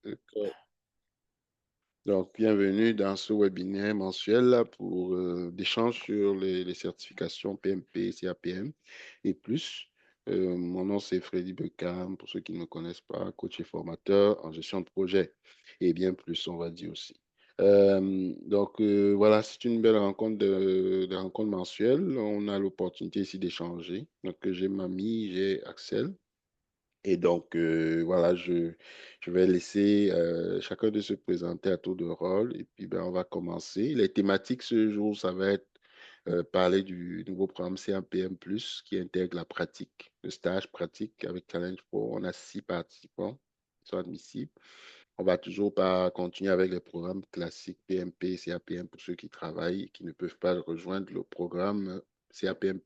D'accord. Donc, bienvenue dans ce webinaire mensuel là, pour d'échange sur les certifications PMP, CAPM et plus. Mon nom, c'est Freddy Beckham, pour ceux qui ne me connaissent pas, coach et formateur en gestion de projet et bien plus, on va dire aussi. Voilà, c'est une belle rencontre de rencontre mensuelle. On a l'opportunité ici d'échanger. Donc, j'ai Mamie, j'ai Axel. Et donc, voilà, je vais laisser chacun de se présenter à tour de rôle et puis ben, on va commencer. Les thématiques ce jour, ça va être parler du nouveau programme CAPM+, qui intègre la pratique, le stage pratique avec Challenge Pro. On a 6 participants qui sont admissibles. On va toujours pas continuer avec les programmes classiques PMP, CAPM pour ceux qui travaillent et qui ne peuvent pas rejoindre le programme CAPM+.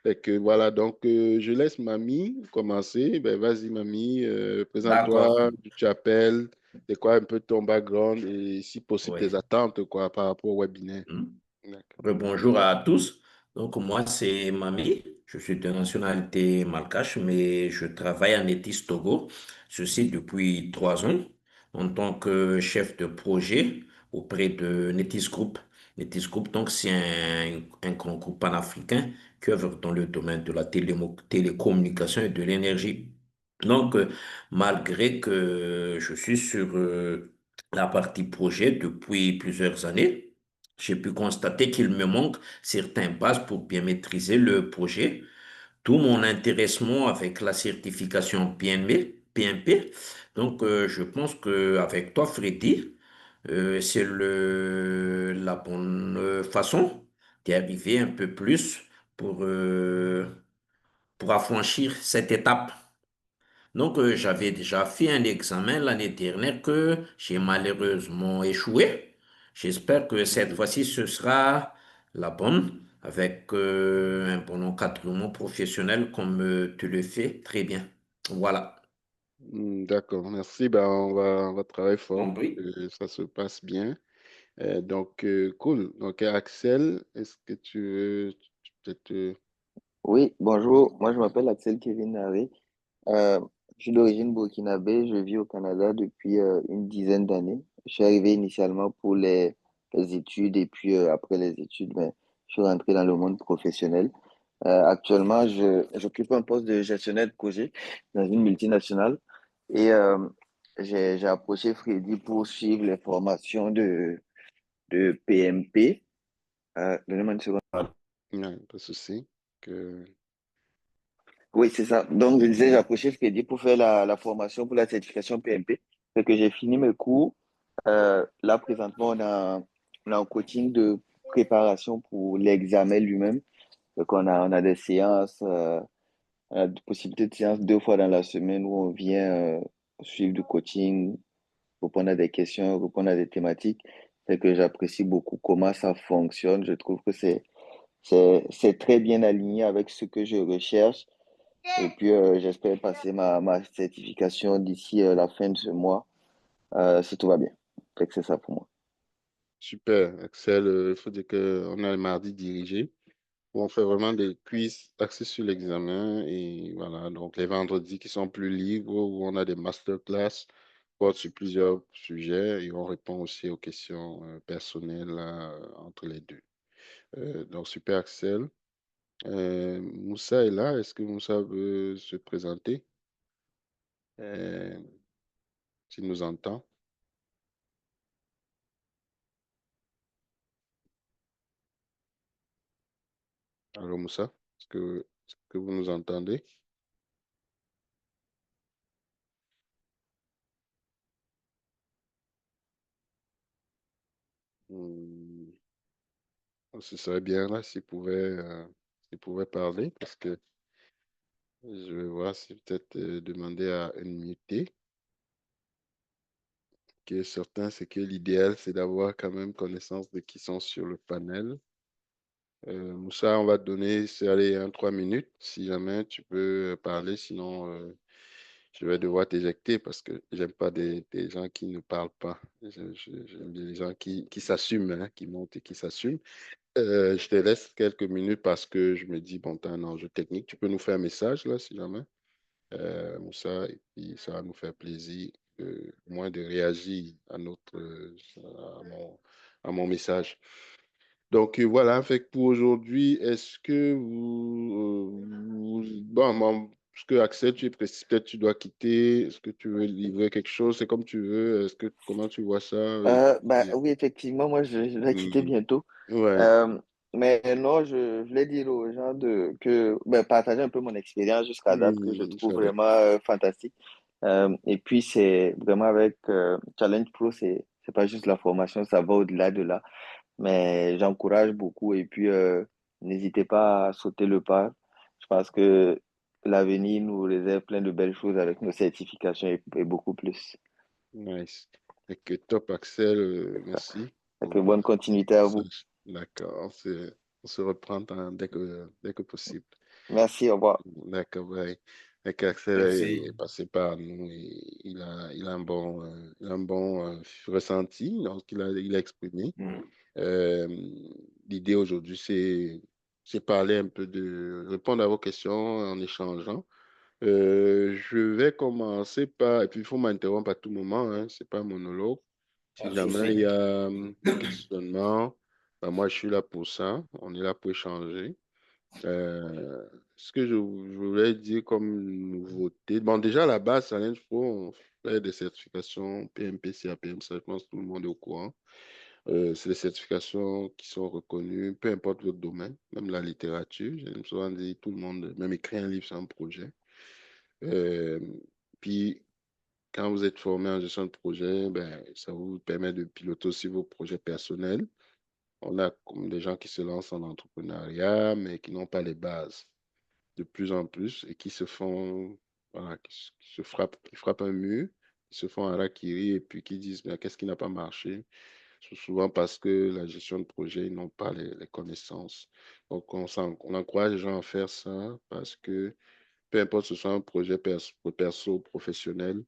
Fait que voilà, donc je laisse Mamie commencer. Ben, vas-y, Mamie, D'accord. présente-toi, tu t'appelles, c'est quoi un peu ton background et si possible tes Oui. attentes quoi, par rapport au webinaire. Hmm. D'accord. Bonjour à tous. Donc, moi, c'est Mami. Je suis de nationalité malgache, mais je travaille en Etis Togo. Ceci depuis 3 ans en tant que chef de projet auprès de Netis Group. Netis Group, donc, c'est un grand groupe panafricain qui œuvre dans le domaine de la télécommunication et de l'énergie. Donc, malgré que je suis sur la partie projet depuis plusieurs années, j'ai pu constater qu'il me manque certaines bases pour bien maîtriser le projet. Tout mon intéressement avec la certification PMP. Donc, je pense qu'avec toi, Freddy, c'est la bonne façon d'y arriver un peu plus pour, euh, pour affranchir cette étape. Donc, j'avais déjà fait un examen l'année dernière que j'ai malheureusement échoué. J'espère que cette Mhm. fois-ci, ce sera la bonne avec un bon encadrement professionnel comme tu le fais très bien. Voilà. D'accord, merci. Ben, on va travailler fort pour Compris? que ça se passe bien. Cool. Donc, Axel, est-ce que tu veux peut-être. Oui, bonjour. Moi, je m'appelle Axel Kevin Navé. Euh, je suis d'origine burkinabé. Je vis au Canada depuis une dizaine d'années. Je suis arrivé initialement pour les études et puis après les études, ben, je suis rentré dans le monde professionnel. Actuellement, j'occupe un poste de gestionnaire de projet dans une multinationale et j'ai approché Freddy pour suivre les formations de PMP. Donnez-moi une seconde. Non, pas de souci. Que... Oui, c'est ça. Donc, je disais, j'ai approché Freddy pour faire la formation pour la certification PMP. C'est que j'ai fini mes cours. Là, présentement, on a un coaching de préparation pour l'examen lui-même. Donc, on a des séances, on a des possibilités de séances 2 fois dans la semaine où on vient suivre du coaching, répondre à des questions, répondre à des thématiques. C'est que j'apprécie beaucoup comment ça fonctionne. Je trouve que c'est très bien aligné avec ce que je recherche. Et puis, j'espère passer ma certification d'ici la fin de ce mois, si tout va bien. Fait que c'est ça pour moi. Super, Axel. Il faut dire qu'on a le mardi dirigé, où on fait vraiment des quiz axés sur l'examen. Et voilà, donc les vendredis qui sont plus libres, où on a des masterclass portent sur plusieurs sujets et on répond aussi aux questions personnelles là, entre les deux. Donc, super, Axel. Moussa est là. Est-ce que Moussa veut se présenter? Euh, S'il nous entend. Alors, Moussa, est-ce que vous nous entendez? Hmm. Ce serait bien là s'il pouvait parler parce que je vais voir si peut-être demander à unmuter. Que certain, c'est que l'idéal, c'est d'avoir quand même connaissance de qui sont sur le panel. Moussa, on va te donner, c'est aller 3 minutes si jamais tu peux parler, sinon je vais devoir t'éjecter parce que j'aime pas des gens qui ne parlent pas. J'aime bien les gens qui s'assument, hein, qui montent et qui s'assument. Je te laisse quelques minutes parce que je me dis, bon, tu as un enjeu technique. Tu peux nous faire un message là, si jamais, Moussa, et puis ça va nous faire plaisir. Moi moins de réagir à mon message. Donc voilà, fait que pour aujourd'hui, est-ce que est-ce que Axel, tu es précis, peut-être tu dois quitter, est-ce que tu veux livrer quelque chose, c'est comme tu veux, comment tu vois ça? Oui, effectivement, moi, je vais quitter Hmm, bientôt. ouais. Euh, mais non, je voulais dire aux gens partager un peu mon expérience jusqu'à date que je trouve J'adore. vraiment fantastique. Et puis, c'est vraiment avec Challenge Pro, c'est pas juste la formation, ça va au-delà de là. Mais j'encourage beaucoup et puis n'hésitez pas à sauter le pas. Je pense que l'avenir nous réserve plein de belles choses avec nos certifications et beaucoup plus. Nice. Fait que top, Axel, merci Donc, pour bonne continuité ton à vous. message. D'accord, on se reprend dès que possible. Merci, au revoir. D'accord, ouais. Fait qu'Axel est Merci. passé par nous et il a un bon ressenti, donc il a exprimé. Mm. Euh, L'idée aujourd'hui, c'est parler un peu répondre à vos questions en échangeant. Je vais commencer par, et puis il faut m'interrompre à tout moment, hein, c'est pas un monologue. Pas Si de jamais il souci. y a des questionnements, ben moi je suis là pour ça, on est là pour échanger. Euh, Ce que je voulais dire comme nouveauté, bon déjà à la base, Challenge Pro, on fait des certifications PMP, CAPM, ça je pense que tout le monde est au courant. C'est des certifications qui sont reconnues, peu importe votre domaine, même la littérature. J'aime souvent dire, tout le monde, même écrire un livre, c'est un projet. Euh, Puis, quand vous êtes formé en gestion de projet, ben, ça vous permet de piloter aussi vos projets personnels. On a comme des gens qui se lancent en entrepreneuriat, mais qui n'ont pas les bases de plus en plus et qui se font, voilà, qui frappent un mur, qui se font harakiri et puis qui disent, mais qu'est-ce qui n'a pas marché? C'est souvent parce que la gestion de projet, ils n'ont pas les connaissances. Donc, on encourage les gens à faire ça parce que peu importe ce soit un projet perso, professionnel,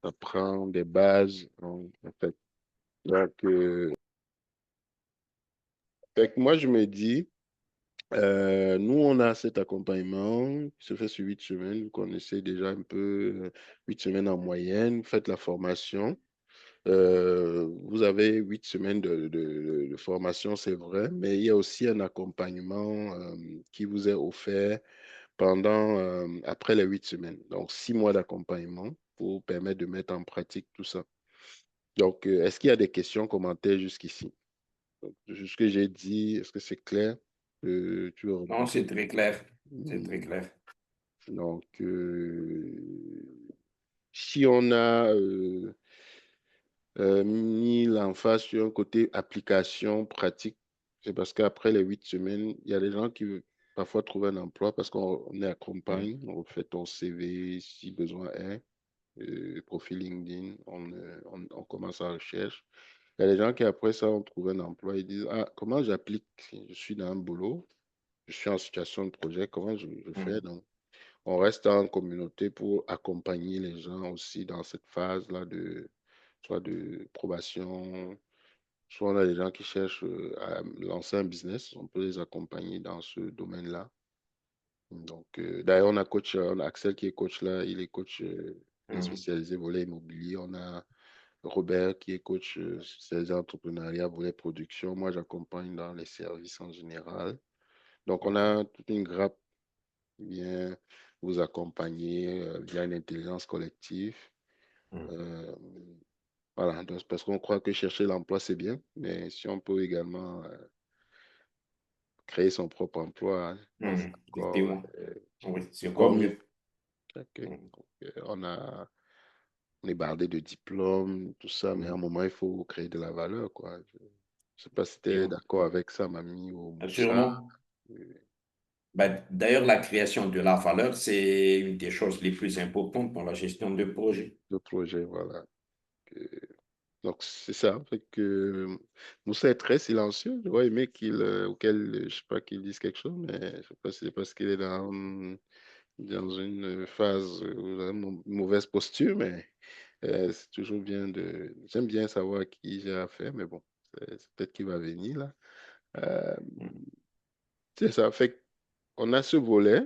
ça prend des bases, en fait. Donc, fait que moi, je me dis, nous, on a cet accompagnement qui se fait sur 8 semaines. Vous connaissez déjà un peu 8 semaines en moyenne. Vous faites la formation. Vous avez 8 semaines de formation, c'est vrai, mais il y a aussi un accompagnement qui vous est offert après les 8 semaines. Donc, 6 mois d'accompagnement pour permettre de mettre en pratique tout ça. Donc, est-ce qu'il y a des questions, commentaires jusqu'ici? Donc, ce que j'ai dit, est-ce que c'est clair? Tu veux Non, rebondir? c'est très clair. C'est très Hmm. clair. Donc, si on a mis l'emphase sur un côté application pratique, c'est parce qu'après les 8 semaines, il y a des gens qui veulent parfois trouver un emploi parce qu'on est Mm. accompagne, on fait ton CV si besoin est, profil LinkedIn, on commence la recherche. Il y a des gens qui après ça ont trouvé un emploi, ils disent, ah, comment j'applique? Je suis dans un boulot, je suis en situation de projet, comment je fais? Mm. Donc, on reste en communauté pour accompagner les gens aussi dans cette phase-là soit de probation, soit on a des gens qui cherchent à lancer un business, on peut les accompagner dans ce domaine-là. Donc, d'ailleurs, on a Axel qui est coach là, il est coach, il est Mm. spécialisé volet immobilier. On a Robert qui est coach spécialisé entrepreneuriat, volet production. Moi, j'accompagne dans les services en général. Donc, on OK. a toute une grappe qui vient vous accompagner via une intelligence collective. Mm. Euh, voilà, donc, parce qu'on croit que chercher l'emploi, c'est bien, mais si on peut également créer son propre emploi, hein, c'est Mm. encore Effectivement. Oui, c'est encore encore mieux. mieux. Ok. Mm. Donc, on est bardé de diplômes, tout ça, mais à un Mm. moment, il faut créer de la valeur, quoi. Je ne sais pas si tu es Effectivement. d'accord avec ça, Mamie ou Moussa. Sûrement. Ben, d'ailleurs, la création de la valeur, c'est une des choses les plus importantes pour la gestion de projet. Le projet, voilà. Euh, Donc, c'est ça. Fait que Moussa est très silencieux. J'aurais aimé je sais pas, qu'il dise quelque chose, mais je sais pas si c'est parce qu'il est dans une phase dans une mauvaise posture, mais c'est toujours bien J'aime bien savoir à qui j'ai affaire, mais bon, c'est peut-être qu'il va venir là. Euh, Mm. c'est ça. Fait qu'on a ce volet,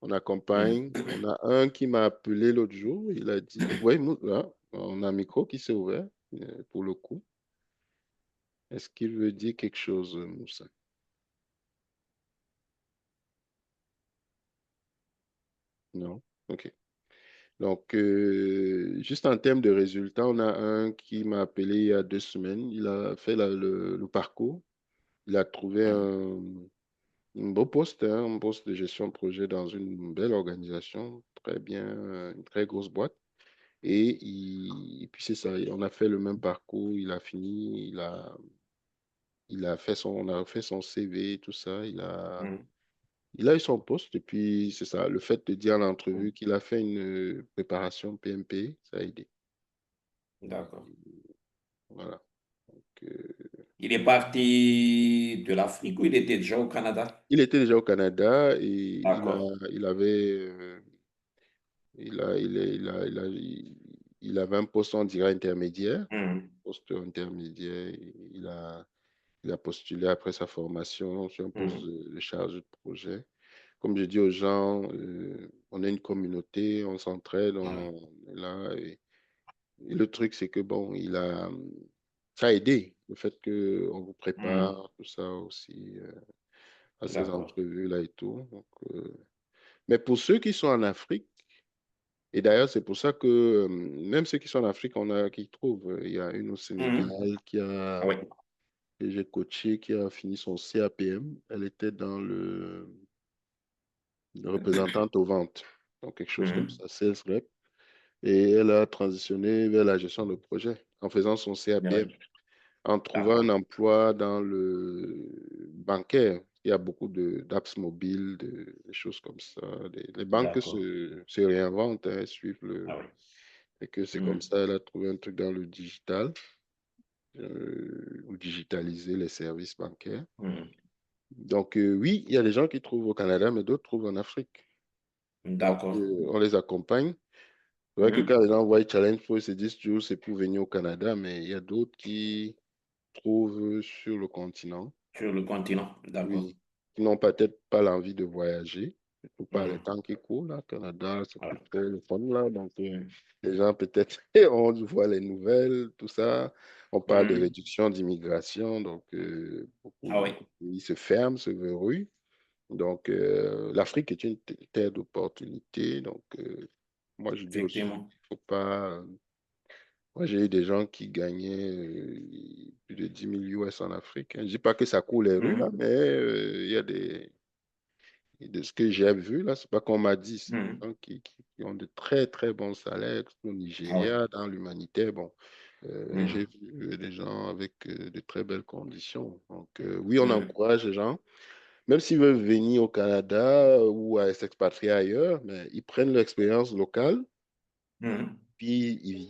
on Mm. accompagne. On a un qui m'a appelé l'autre jour, il a dit, ouais, On a un micro qui s'est ouvert pour le coup. Est-ce qu'il veut dire quelque chose, Moussa? Non? OK. Donc, juste en termes de résultats, on a un qui m'a appelé il y a 2 semaines. Il a fait le parcours. Il a trouvé Mhm. un beau poste, hein, un poste de gestion de projet dans une belle organisation, très bien, une très grosse boîte. Et puis c'est ça, on a fait le même parcours, il a fini, on a fait son CV, tout ça, Mhm. il a eu son poste. Et puis c'est ça, le fait de dire à l'entrevue Mhm. qu'il a fait une préparation PMP, ça a aidé. D'accord. Voilà. Donc, Il est parti de l'Afrique ou il était déjà au Canada? il était déjà au Canada et D'accord. il avait, il avait un poste, on dirait, intermédiaire. Mhm. Poste intermédiaire. Il a postulé après sa formation sur un poste Mhm. de chargé de projet. Comme je dis aux gens, on est une communauté, on s'entraide, Voilà. on est là. Et le truc, c'est que bon, ça a aidé, le fait qu'on vous Mhm. prépare, tout ça aussi, à ces D'accord. entrevues-là et tout. Donc, mais pour ceux qui sont en Afrique, et d'ailleurs, c'est pour ça que même ceux qui sont en Afrique, on a qui trouvent. Il y a une au Sénégal Mhm. Ah oui. que j'ai coachée qui a fini son CAPM. Elle était dans le représentante aux ventes, donc quelque chose comme Mhm. ça, sales rep. Et elle a transitionné vers la gestion de projet en faisant son CAPM, Oui. en trouvant un D'accord. emploi dans le bancaire. Il y a beaucoup d'apps mobiles, des choses comme ça. Les banques D'accord. se réinventent, hein, suivent Ah oui. et que c'est comme Mhm. ça, elle a trouvé un truc dans le digital, ou digitaliser les services bancaires. Mhm. Donc, oui, il y a des gens qui trouvent au Canada, mais d'autres trouvent en Afrique. Donc, D'accord. on les accompagne. C'est vrai que Mhm. quand les gens voient Challenge Pro, ils se disent toujours c'est pour venir au Canada, mais il y a d'autres qui trouvent sur le continent, Sur le continent. D'accord. oui, qui n'ont peut-être pas l'envie de voyager, surtout pas les Mhm. temps qui courent, là. Canada, c'est plus Voilà. très le fun, là. Donc, Mhm. les gens, peut-être, on voit les nouvelles, tout ça. On parle de Mhm. réduction d'immigration, donc Ah beaucoup oui. de pays se ferment, se verrouillent. Donc, l'Afrique est une terre d'opportunités. Donc, moi, je dis aussi, il Effectivement. ne faut pas. Moi, j'ai eu des gens qui gagnaient plus de 10 000 US en Afrique, hein. Je ne dis pas que ça coule les rues, là, Mhm. mais il y a de ce que j'ai vu, là, c'est pas qu'on m'a dit, c'est des Mhm. gens qui ont de très, très bons salaires, au Ah oui. Nigeria, dans l'humanitaire. Bon, j'ai Mhm. vu des gens avec de très belles conditions. Donc, oui, on Mhm. encourage les gens, même s'ils veulent venir au Canada ou à s'expatrier ailleurs, mais ils prennent l'expérience locale, Mhm. puis ils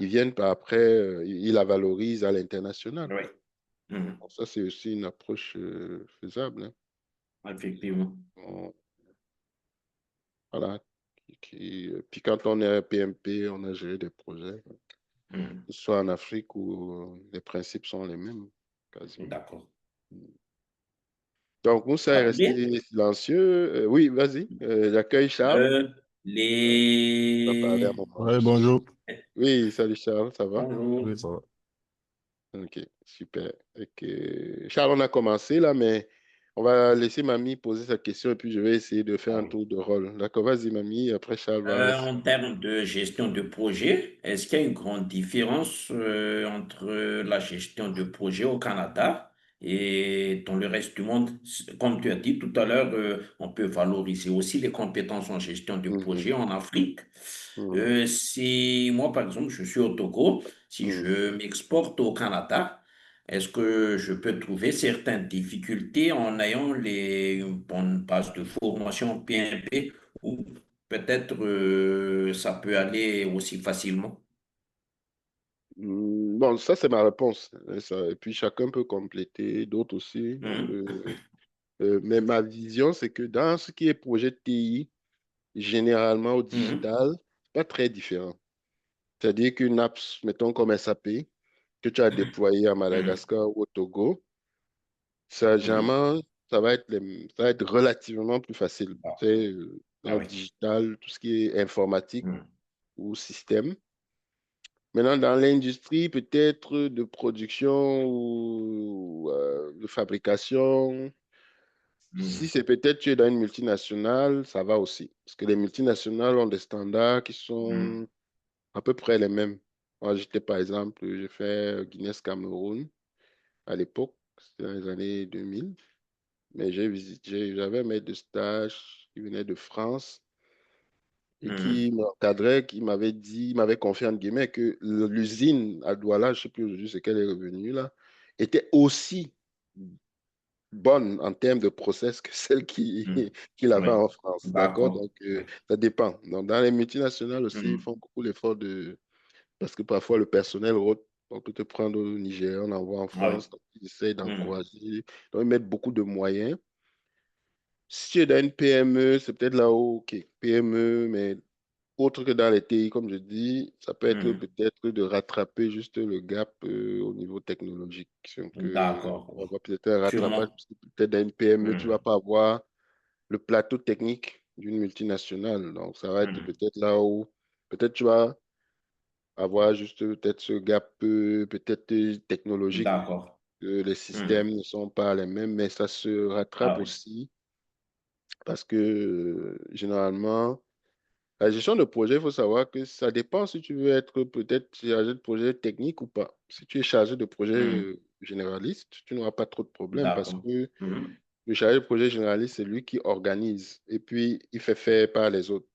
viennent par après, ils la valorisent à l'international. Oui. Mhm. Donc, ça, c'est aussi une approche faisable, hein. Effectivement. On- voilà. Puis quand on est PMP, on a géré des projets, Mhm. que ce soit en Afrique où les principes sont les mêmes, quasiment. D'accord. Donc, Moussa est Ça va bien? resté silencieux. Oui, vas-y. J'accueille Charles. Euh, On va parler un les... moment. Ouais, bonjour. Oui, salut Charles, ça va? Bonjour. Oui, ça va. Ok, super. Charles, on a commencé là, mais on va laisser Mamie poser sa question et puis je vais essayer de faire Ah un oui. tour de rôle. D'accord, vas-y Mamie, après Charles va... En termes de gestion de projet, est-ce qu'il y a une grande différence entre la gestion de projet au Canada et dans le reste du monde? Comme tu as dit tout à l'heure, on peut valoriser aussi les compétences en gestion de Mhm, projet en Afrique. mhm, Si moi, par exemple, je suis au Togo, si mhm. je m'exporte au Canada, est-ce que je peux trouver certaines difficultés en ayant une bonne base de formation PMP ou peut-être ça peut aller aussi facilement? Bon, ça c'est ma réponse, hein, ça. Et puis chacun peut compléter, d'autres aussi. Donc, Mhm. mais ma vision, c'est que dans ce qui est projet de TI, généralement au Mhm. digital, c'est pas très différent. C'est-à-dire qu'une app, mettons comme SAP, que tu as déployée à Mhm. Madagascar ou au Togo, ça, Mhm. généralement, ça va être relativement plus facile. Tu Ah, sais, ah dans le oui. digital, tout ce qui est informatique Mhm. ou système. Maintenant, dans l'industrie, peut-être de production ou de fabrication, si Mhm. c'est peut-être tu es dans une multinationale, ça va aussi. Parce que les multinationales ont des standards qui sont Mhm. à peu près les mêmes. Moi, j'étais par exemple, j'ai fait Guinness Cameroun à l'époque, c'était dans les années 2000. Mais j'avais un maître de stage qui venait de France et qui Mhm. m'encadrait, qui m'avait dit, il m'avait confié entre guillemets que l'usine à Douala, je ne sais plus aujourd'hui c'est qu'elle est revenue là, était aussi bonne en termes de process que celle Mhm. qu'il avait Oui, en France. D'accord? d'accord. Donc, Oui. ça dépend. Donc, dans les multinationales aussi, ils Mhm. font beaucoup l'effort de. Parce que parfois, le personnel rôde. On peut te prendre au Nigeria, on envoie en Ah oui. France, donc ils essayent Mhm. d'encourager. Donc, ils mettent beaucoup de moyens. Si tu es dans une PME, c'est peut-être là-haut, ok, PME, mais autre que dans les TI, comme je dis, ça peut être Mhm. peut-être de rattraper juste le gap au niveau technologique. Donc, D'accord. on va avoir peut-être un rattrapage, Sûrement. parce que peut-être dans une PME, tu ne vas Mhm. pas avoir le plateau technique d'une multinationale. Donc, ça va être Mhm. peut-être là où peut-être tu vas avoir juste peut-être ce gap peut-être technologique. D'accord. Les Mhm. systèmes ne sont pas les mêmes, mais ça se Ah rattrape oui. aussi parce que généralement, la gestion de projet, il faut savoir que ça dépend si tu veux être peut-être chargé de projet technique ou pas. Si tu es chargé de projet Mhm. généraliste, tu n'auras pas trop de problèmes parce D'accord. que Mhm. le chargé de projet généraliste, c'est lui qui organise et puis il fait faire par les autres.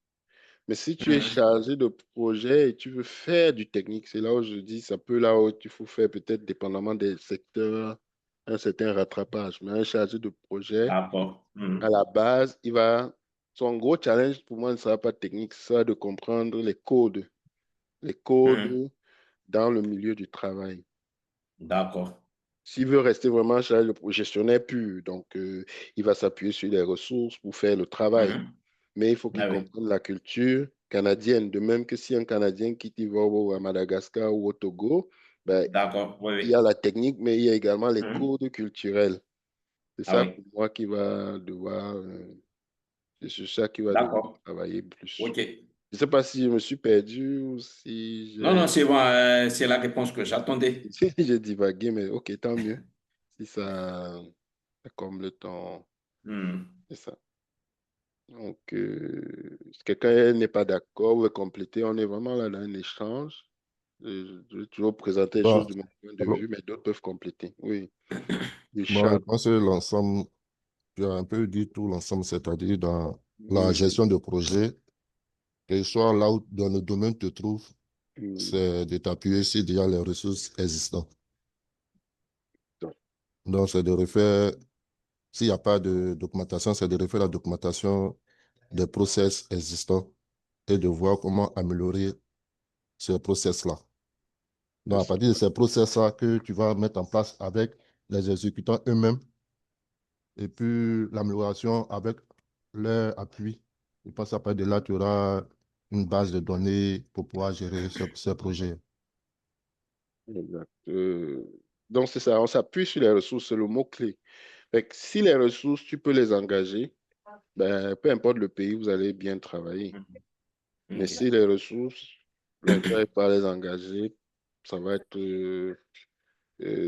Mais si tu es Mhm. chargé de projet et tu veux faire du technique, c'est là où je dis, ça peut là où il faut faire peut-être dépendamment des secteurs, un certain rattrapage. Mais un chargé de projet, D'accord. à Mhm. la base, son gros challenge pour moi ne sera pas technique, ce sera de comprendre les Mhm. codes dans le milieu du travail. D'accord. S'il veut rester vraiment chargé de gestionnaire pur, donc il va s'appuyer sur les ressources pour faire le travail. Mhm. Mais il faut qu'il Ah oui. comprenne la culture canadienne. De même que si un Canadien quitte il va à Madagascar ou au Togo, ben, D'accord. Oui, il y a oui. la technique, mais il y a également les Mhm. codes culturels. C'est Ah ça oui. pour moi qui va devoir, c'est sur ça qui va devoir D'accord. travailler plus. OK. Je ne sais pas si je me suis perdu ou si Non, non, c'est bon. C'est la réponse que j'attendais. j'ai divagué, mais ok, tant mieux. Si ça comble ton. Mhm. C'est ça. Donc, si quelqu'un n'est pas d'accord ou veut compléter, on est vraiment là dans un échange. Je vais toujours présenter les choses Bah, de mon point de alors, vue, mais d'autres peuvent compléter. Oui, ma Richard. réponse est l'ensemble, tu as un peu dit tout l'ensemble, c'est-à-dire dans la Oui, gestion de projet, que ce soit là où dans le domaine tu te trouves, oui, c'est de t'appuyer sur déjà les ressources existantes. donc, Donc, c'est de refaire, s'il n'y a pas de documentation, c'est de refaire la documentation des process existants et de voir comment améliorer ces process-là. c'est Donc, à ça. partir de ces process-là que tu vas mettre en place avec les exécutants eux-mêmes, et puis l'amélioration avec leur appui. Je pense qu'après de là, tu auras une base de données pour pouvoir gérer ce projet. Exact. Donc, c'est ça. On s'appuie sur les ressources, c'est le mot-clé. Fait que si les ressources, tu peux les engager, ben, peu importe le pays, vous allez bien travailler. Mhm. Mais OK. si les ressources, ben, tu n'arrives pas à les engager, ça va être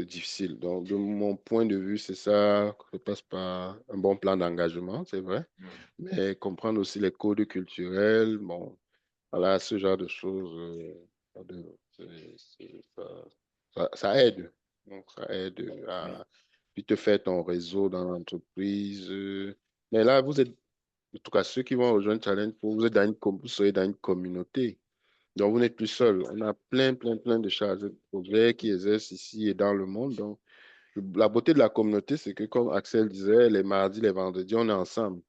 difficile. Donc, de mon point de vue, c'est ça, ça passe par un bon plan d'engagement, c'est vrai, Mhm. mais comprendre aussi les codes culturels, bon, voilà, ce genre de choses, ça de- ça aide. Donc, ça aide Oui. à puis te faire ton réseau dans l'entreprise. Mais là, vous êtes, en tout cas, ceux qui vont rejoindre Challenge Pro, vous êtes dans vous serez dans une communauté. Donc, vous n'êtes plus seul. On a plein de chargés de projet qui exercent ici et dans le monde. Donc, la beauté de la communauté, c'est que, comme Axel disait, les mardis, les vendredis, on est ensemble.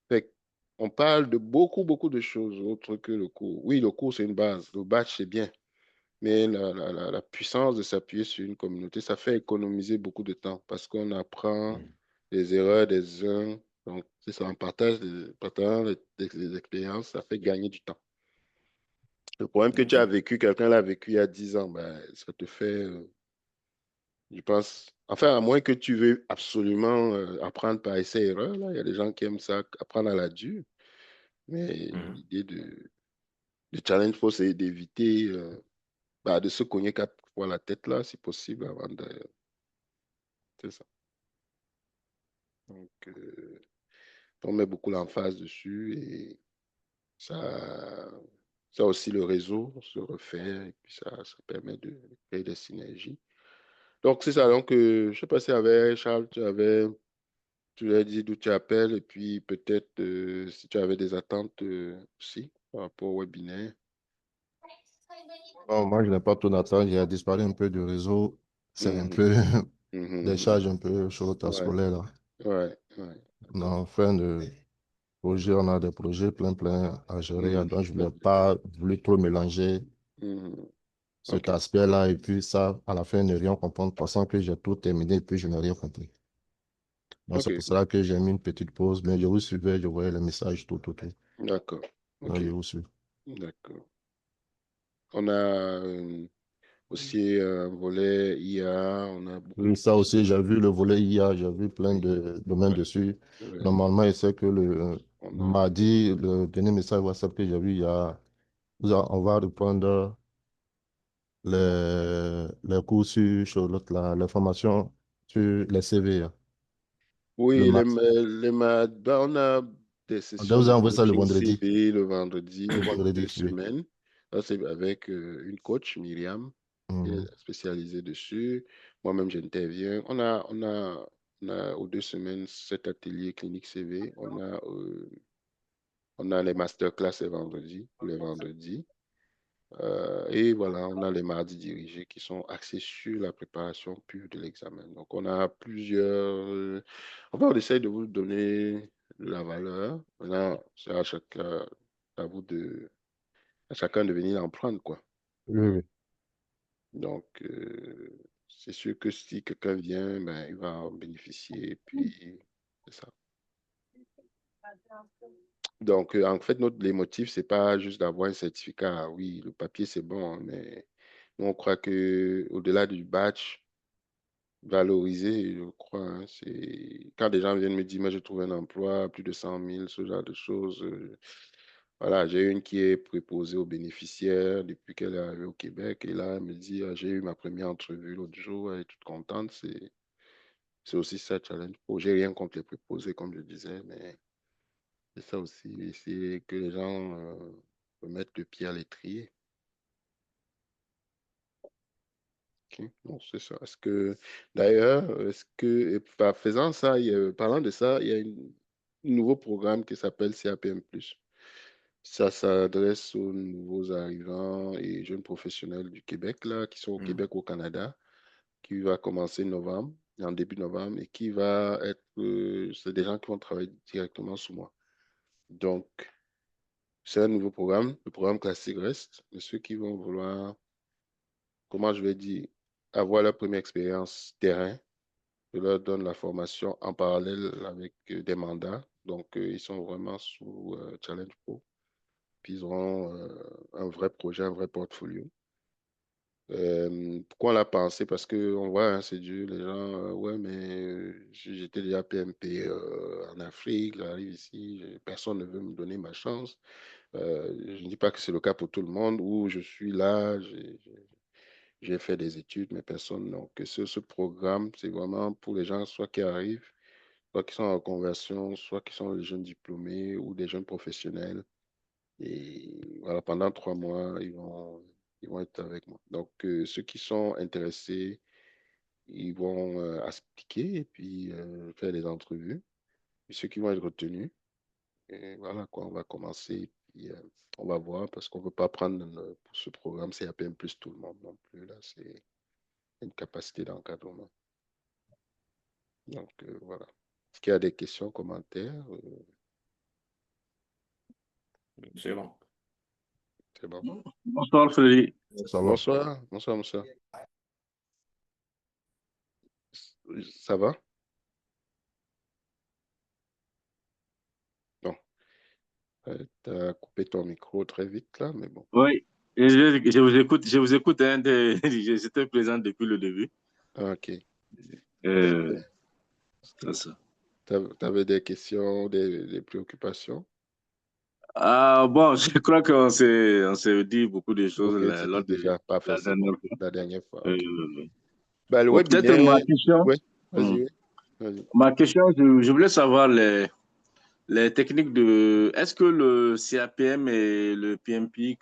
Fait on parle de beaucoup de choses autres que le cours. Oui, le cours, c'est une base. Le batch, c'est bien. Mais la puissance de s'appuyer sur une communauté, ça fait économiser beaucoup de temps parce qu'on apprend Mhm. les erreurs des uns. Donc, c'est ça, on partage partageant les expériences, ça fait gagner du temps. Le problème que tu as OK. vécu, quelqu'un l'a vécu il y a 10 ans, ben, ça te fait, je pense, enfin, à moins que tu veux absolument apprendre par essai-erreur, là, il y a des gens qui aiment ça, apprendre à la dure, mais Mhm. l'idée de challenge, faut c'est d'éviter. de se cogner 4 fois la tête là, si possible, avant de... C'est ça. Donc, on met beaucoup l'emphase dessus et ça aussi, le réseau se refait et puis ça permet de créer des synergies. Donc, c'est ça. Donc, je ne sais pas si avec Charles, tu lui as dit d'où tu appelles et puis peut-être si tu avais des attentes aussi par rapport au webinaire. Bon, moi, je n'ai pas tout d'attente. J'ai disparu un peu du réseau. C'est un Mhm, peu des mhm, charges un peu sur le tas ouais, scolaire, là. ouais, ouais. En fin de projet, on a des projets plein à gérer. Mhm, Donc, je ne voulais pas voulu trop mélanger mhm. cet OK, aspect-là et puis ça, à la fin, ne rien comprendre, pensant que j'ai tout terminé et puis je n'ai rien compris. Donc, c'est OK, pour cela que j'ai mis une petite pause, mais je vous suivais, je voyais les messages, tout. d'accord. Donc, OK, je vous suis. d'accord. On a aussi un volet IA, on a beaucoup Oui, ça plus aussi, j'ai vu le volet IA, j'ai vu plein oui, de domaines ouais, dessus. ouais. Normalement, il sait que le On a, mardi, le dernier message WhatsApp que j'ai vu, il y a, on va reprendre les cours sur l'autre, les formations sur les CV, hein, le oui, mardi. on a des On sessions vous de a envoyé ça le coaching vendredi. CV le Le vendredi pour vendredi, deux oui. semaines. Ça, c'est avec une coach, Myriam, qui Mhm. est spécialisée dessus. Moi-même, j'interviens. On a aux 2 semaines cet atelier clinique CV. On a les masterclass les vendredis, tous les vendredis. Et voilà, on a les mardis dirigés qui sont axés sur la préparation pure de l'examen. Donc, on a plusieurs. Enfin, on essaye de vous donner de la valeur. Maintenant, c'est à vous à chacun de venir en prendre, quoi. Oui. Donc, c'est sûr que si quelqu'un vient, ben, il va en bénéficier. Puis, c'est ça. Donc, en fait, les motifs, c'est pas juste d'avoir un certificat. Ah oui, le papier, c'est bon, hein, mais nous, on croit que au-delà du badge, valoriser, je crois, hein, c'est quand des gens viennent me dire, moi, je trouve un emploi, plus de 100 000, ce genre de choses. Voilà, j'ai une qui est préposée aux bénéficiaires depuis qu'elle est arrivée au Québec. Et là, elle me dit, ah, j'ai eu ma première entrevue l'autre jour, elle est toute contente. C'est aussi ça, challenge. J'ai rien contre les préposés, comme je disais, mais c'est ça aussi, c'est que les gens mettent le pied à l'étrier. Ok, bon, c'est ça. D'ailleurs, faisant ça, parlant de ça, il y a un nouveau programme qui s'appelle CAPM+. Ça s'adresse aux nouveaux arrivants et jeunes professionnels du Québec, là, qui sont au Mhm. Québec, au Canada, qui va commencer en début novembre, et qui va être, c'est des gens qui vont travailler directement sous moi. Donc, c'est un nouveau programme. Le programme classique reste, mais ceux qui vont vouloir, comment je vais dire, avoir leur première expérience terrain, je leur donne la formation en parallèle avec des mandats. Donc, ils sont vraiment sous Challenge Pro. Puis, ils auront un vrai projet, un vrai portfolio. Pourquoi on l'a pensé? Parce qu'on voit, hein, c'est dur, les gens, ouais, mais j'étais déjà PMP en Afrique, j'arrive ici, personne ne veut me donner ma chance. Je ne dis pas que c'est le cas pour tout le monde, où je suis là, j'ai fait des études, mais personne. Donc, ce programme, c'est vraiment pour les gens, soit qui arrivent, soit qui sont en conversion, soit qui sont des jeunes diplômés ou des jeunes professionnels. Et voilà, pendant 3 mois, ils vont être avec moi. Donc, ceux qui sont intéressés, ils vont appliquer et puis faire des entrevues. Et ceux qui vont être retenus, et voilà quoi, on va commencer. Et puis, on va voir parce qu'on ne veut pas prendre pour ce programme CAPM plus tout le monde non plus. Là, c'est une capacité d'encadrement. Donc, voilà. Est-ce qu'il y a des questions, commentaires? C'est bon. C'est bon. Bonsoir Frédéric. Ça va. Bonsoir, bonsoir, bonsoir. Ça va? Non. Tu as coupé ton micro très vite là, mais bon. Oui, et je vous écoute, hein, j'étais présent depuis le début. Ah, ok. Euh, c'est ça. Tu avais des questions, des préoccupations? Ah, bon, je crois on s'est dit beaucoup de choses Ok, c'est dit lors de déjà, parfait, la c'est bon. dernière fois. La dernière fois, ok. Euh, Bah, le bon, peut-être ma webinaire, question, ouais, hmm. vas-y, ouais, vas-y. Ma question, je voulais savoir les techniques de... Est-ce que le CAPM et le PMP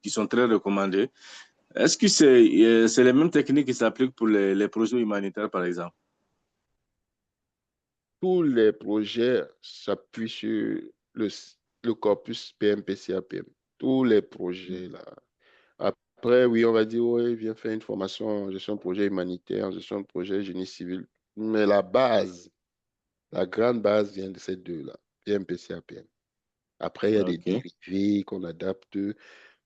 qui sont très recommandés, est-ce que c'est les mêmes techniques qui s'appliquent pour les projets humanitaires, par exemple? Tous les projets s'appuient sur le corpus PMP-CAPM. Tous les projets, là. Après, oui, on va dire, oui, viens faire une formation en gestion de projet humanitaire, en gestion de projet génie civil. Mais la base, la grande base vient de ces deux-là, PMP-CAPM. Après, il y a des OK. dérivés qu'on adapte.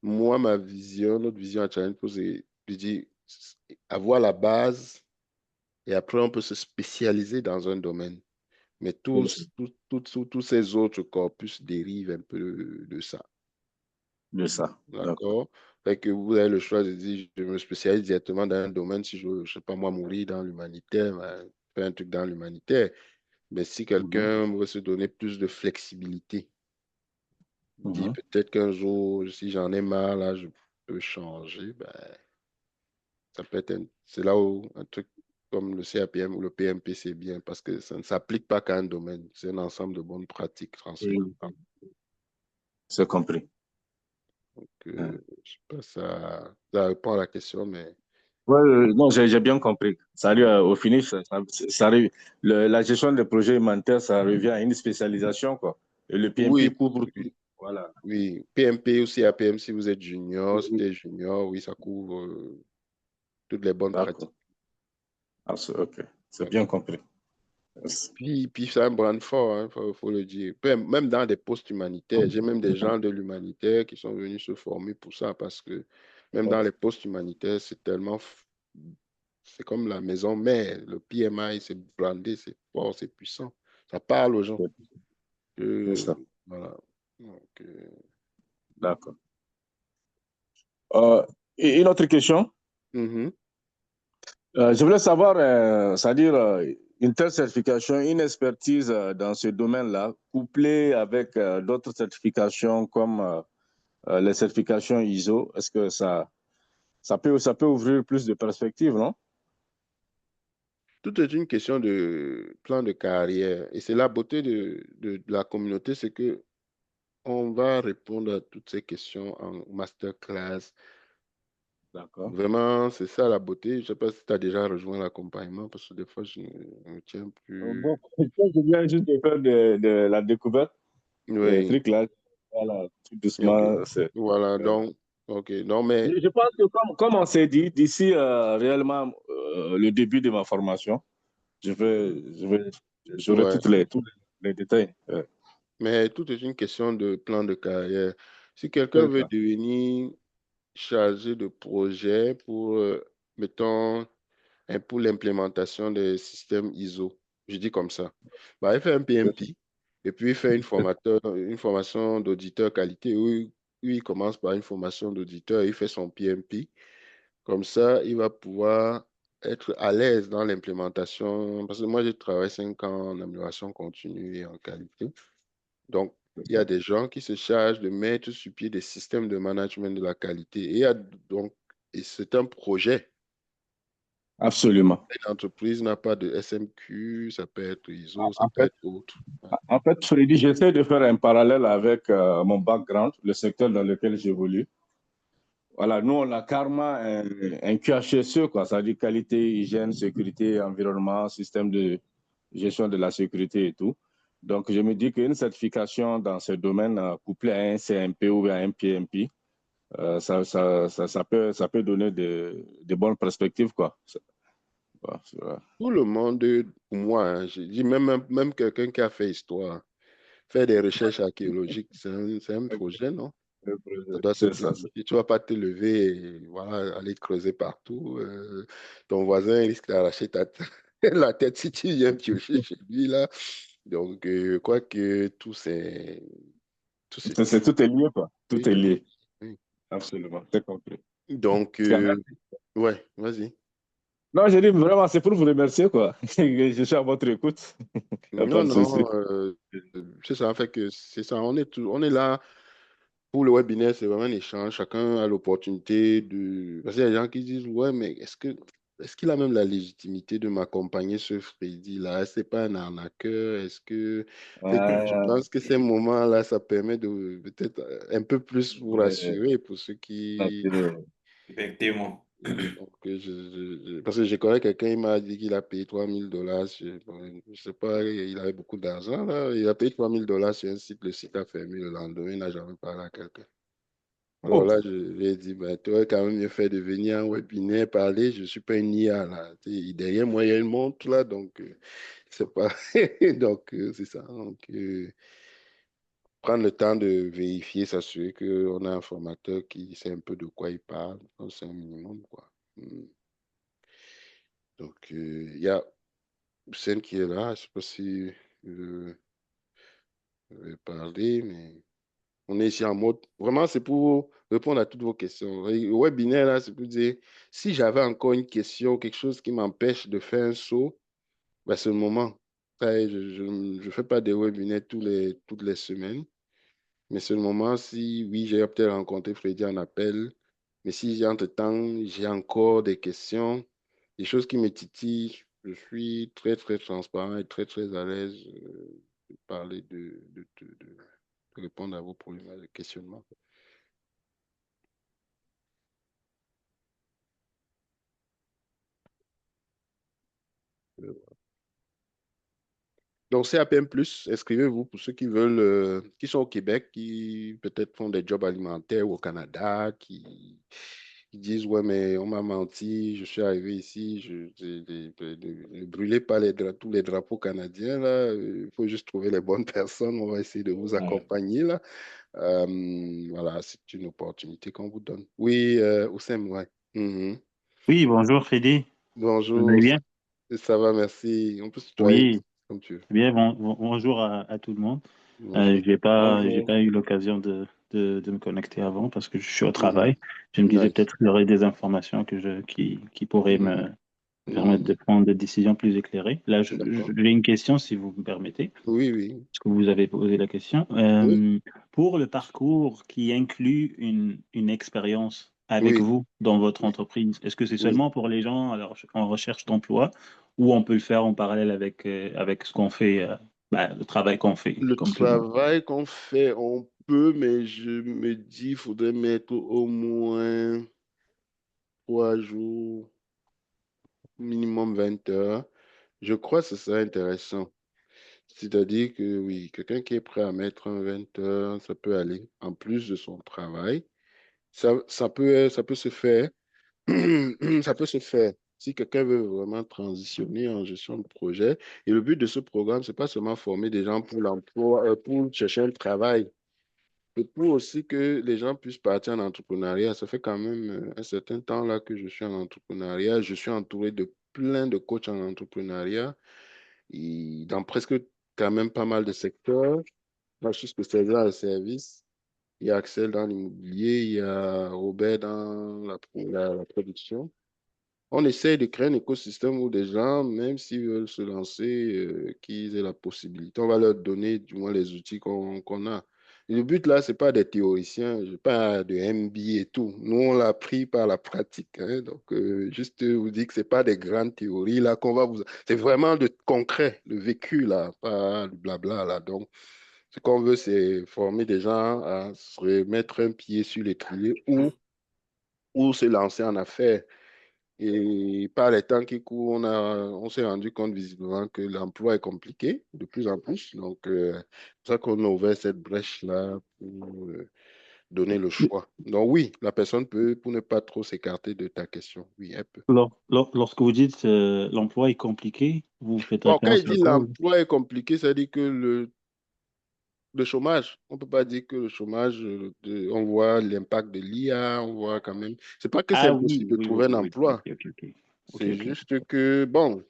Moi, ma vision, notre vision à Challenge Pro, c'est de dire avoir la base et après, on peut se spécialiser dans un domaine. Mais tous ces autres corpus dérivent un peu de ça. De ça. D'accord. D'accord? Fait que vous avez le choix de dire, je me spécialise directement dans un domaine. Si je ne sais pas moi, mourir dans l'humanitaire, ben, faire un truc dans l'humanitaire. Mais si Mhm. quelqu'un veut se donner plus de flexibilité, dit Mhm. peut-être qu'un jour, si j'en ai marre, là, je peux changer, ben, ça peut être c'est là où un truc comme le CAPM ou le PMP, c'est bien parce que ça ne s'applique pas qu'à un domaine. C'est un ensemble de bonnes pratiques transversales. Oui, c'est compris. Je sais pas si ça répond à la question, mais Oui, non, j'ai bien compris. Au finish, la gestion des projets humanitaires, ça revient à une spécialisation, quoi. Et le PMP oui, couvre tout. oui, Voilà. oui. PMP ou CAPM, si vous êtes junior, si tu Oui. es junior, oui, ça couvre toutes les bonnes pratiques. D'accord. Ah, OK. C'est bien D'accord. compris. Yes. Puis c'est un brand fort, hein, faut le dire. Même dans des postes humanitaires, j'ai même des gens de l'humanitaire qui sont venus se former pour ça parce que même dans les postes humanitaires, c'est comme la maison mère. Le PMI, c'est brandé, c'est fort, c'est puissant. Ça parle aux gens. C'est Euh, ça. voilà. Donc, D'accord. Et une autre question. mhm. Je voulais savoir, c'est-à-dire une telle certification, une expertise dans ce domaine-là, couplée avec d'autres certifications comme les certifications ISO, est-ce que ça peut ouvrir plus de perspectives, non? Tout est une question de plan de carrière. Et c'est la beauté de la communauté, c'est que on va répondre à toutes ces questions en masterclass. D'accord. Vraiment, c'est ça la beauté. Je ne sais pas si tu as déjà rejoint l'accompagnement, parce que des fois, je ne me tiens Bon, plus. je viens juste de faire de la découverte des Oui, trucs là. Voilà, tout ok. doucement. Voilà, Euh, donc, ok. Non, mais, je pense que comme on s'est dit, d'ici réellement le début de ma formation, j'aurai ouais. tous les détails. Mais tout est une question de plan de carrière. Si quelqu'un C'est veut ça. devenir chargé de projet pour, mettons, pour l'implémentation des systèmes ISO. Je dis comme ça. Bah, il fait un PMP et puis il fait une formation d'auditeur qualité où il commence par une formation d'auditeur, il fait son PMP. Comme ça, il va pouvoir être à l'aise dans l'implémentation. Parce que moi, j'ai travaillé 5 ans en amélioration continue et en qualité. Donc, il y a des gens qui se chargent de mettre sur pied des systèmes de management de la qualité. Et c'est un projet. Absolument. Une entreprise n'a pas de SMQ, ça peut être ISO, ça En peut fait, être autre. Ouais. Freddy, j'essaie de faire un parallèle avec mon background, le secteur dans lequel j'évolue. Voilà, nous, on a carrément un QHSE, quoi, ça dit qualité, hygiène, sécurité, environnement, système de gestion de la sécurité et tout. Donc, je me dis qu'une certification dans ce domaine, couplée à un CMP ou à un PMP, ça peut donner de bonnes perspectives, quoi. Voilà. Tout le monde, pour moi, hein, je dis même quelqu'un qui a fait histoire, faire des recherches archéologiques, c'est un projet, non? Ça doit se C'est ça. planifier. Tu ne vas pas te lever et voilà, aller creuser partout. Ton voisin risque d'arracher la tête si tu viens piocher chez lui, là. Donc, je crois que tout se tient. Tout est lié, quoi. Oui, Tout est tout est. lié. Oui. Absolument. C'est compris. Donc, Merci. ouais, vas-y. Non, j'ai dit vraiment, c'est pour vous remercier, quoi. Je suis à votre écoute. Il n'y a pas Non, de souci. non, c'est ça, en fait que c'est ça, on est là pour le webinaire, c'est vraiment un échange, chacun a l'opportunité de... Parce qu'il y a des gens qui disent, ouais, mais est-ce qu'il a même la légitimité de m'accompagner ce Freddy-là? Est-ce que c'est pas un arnaqueur? Est-ce que... Je pense que ces moments-là, ça permet de peut-être un peu plus vous rassurer pour ceux qui... Effectivement. Donc, parce que je connais quelqu'un, il m'a dit qu'il a payé $3000. Je sais pas, il avait beaucoup d'argent, là. Il a payé $3000 sur un site, le site a fermé le lendemain, il n'a jamais parlé à quelqu'un. Alors Oh, là, je lui ai dit, ben, tu aurais quand même mieux fait de venir en webinaire parler, je ne suis pas une IA, là. Derrière moi, il y a une montre, là, donc, c'est pas... donc, c'est ça. Donc, prendre le temps de vérifier, s'assurer qu'on a un formateur qui sait un peu de quoi il parle, c'est un minimum, quoi. Donc, il y a Hussein qui est là. Je ne sais pas si je vais parler, mais on est ici en mode. Vraiment, c'est pour répondre à toutes vos questions. Et le webinaire, là, c'est pour dire si j'avais encore une question, quelque chose qui m'empêche de faire un saut, ben, c'est le moment. Ça y est, je ne fais pas des webinaires toutes les semaines. Mais c'est le moment si, oui, j'ai peut-être rencontré Freddy en appel, mais si entre-temps, j'ai encore des questions, des choses qui me titillent, je suis très, très transparent et très, très à l'aise de parler de répondre à vos problèmes, à vos questionnements. Donc, CAPM+, inscrivez-vous pour ceux qui veulent, qui sont au Québec, qui peut-être font des jobs alimentaires ou au Canada, qui disent, ouais, mais on m'a menti, je suis arrivé ici, ne brûlez pas tous les drapeaux canadiens, là, il faut juste trouver les bonnes personnes, on va essayer de vous accompagner, là. Voilà, c'est une opportunité qu'on vous donne. Oui, Oussem, ouais. Mhm. Oui, bonjour Freddy. Vous allez Bonjour, bien? ça va, merci. On peut se tutoyer, Oui, comme tu veux. bien, bonjour à tout le monde. Bonjour. J'ai bonjour. pas eu l'occasion de me connecter avant parce que je suis au Mhm. travail. Je me disais Nice. peut-être qu'il y aurait des informations qui pourraient Mhm. me permettre de Mhm. prendre des décisions plus éclairées. Là, D'accord. j'ai une question si vous me permettez, Oui, oui. parce que vous avez posé la question. Oui, Pour le parcours qui inclut une expérience avec oui, vous dans votre oui, entreprise, est-ce que c'est oui. seulement pour les gens en recherche d'emploi ou on peut le faire en parallèle avec ce qu'on fait, le travail qu'on fait, Le comme tout le monde? travail qu'on fait, on peut, mais je me dis, il faudrait mettre au moins 3 jours, minimum 20 heures. Je crois que ce serait intéressant. C'est-à-dire que oui, quelqu'un qui est prêt à mettre un 20 heures, ça peut aller en plus de son travail. Ça peut se faire. Ça peut se faire si quelqu'un veut vraiment transitionner en gestion de projet. Et le but de ce programme, c'est pas seulement former des gens pour l'emploi, pour chercher un travail, mais pour aussi que les gens puissent partir en entrepreneuriat. Ça fait quand même un certain temps là que je suis en entrepreneuriat. Je suis entouré de plein de coachs en entrepreneuriat et dans presque quand même pas mal de secteurs. Moi, je suis spécialisé dans le service. Il y a Axel dans l'immobilier, il y a Robert dans la production. On essaie de créer un écosystème où des gens, même s'ils veulent se lancer, qu'ils aient la possibilité. On va leur donner du moins les outils qu'on a. Et le but là, c'est pas des théoriciens, pas de MBA et tout. Nous, on l'a appris par la pratique, hein. Donc, juste vous dire que c'est pas des grandes théories là qu'on va vous. C'est vraiment de concret, le vécu là, pas du blabla là. Donc, ce qu'on veut, c'est former des gens à se remettre un pied sur l'étrier ou se lancer en affaires. Et par les temps qui courent, on s'est rendu compte visiblement que l'emploi est compliqué de plus en plus. Donc, c'est pour ça qu'on a ouvert cette brèche-là pour donner le choix. Donc, oui, la personne peut, pour ne pas trop s'écarter de ta question, oui, elle peut. Lorsque vous dites l'emploi est compliqué, vous faites Bon, quand référence il à dit quoi? l'emploi est compliqué, ça dit que le chômage, on ne peut pas dire que le chômage, on voit l'impact de l'IA, on voit quand même. C'est pas que c'est Ah oui, impossible de oui, oui, trouver un oui, oui. Ok, emploi. ok, ok. Ok, C'est ok. juste que, bon,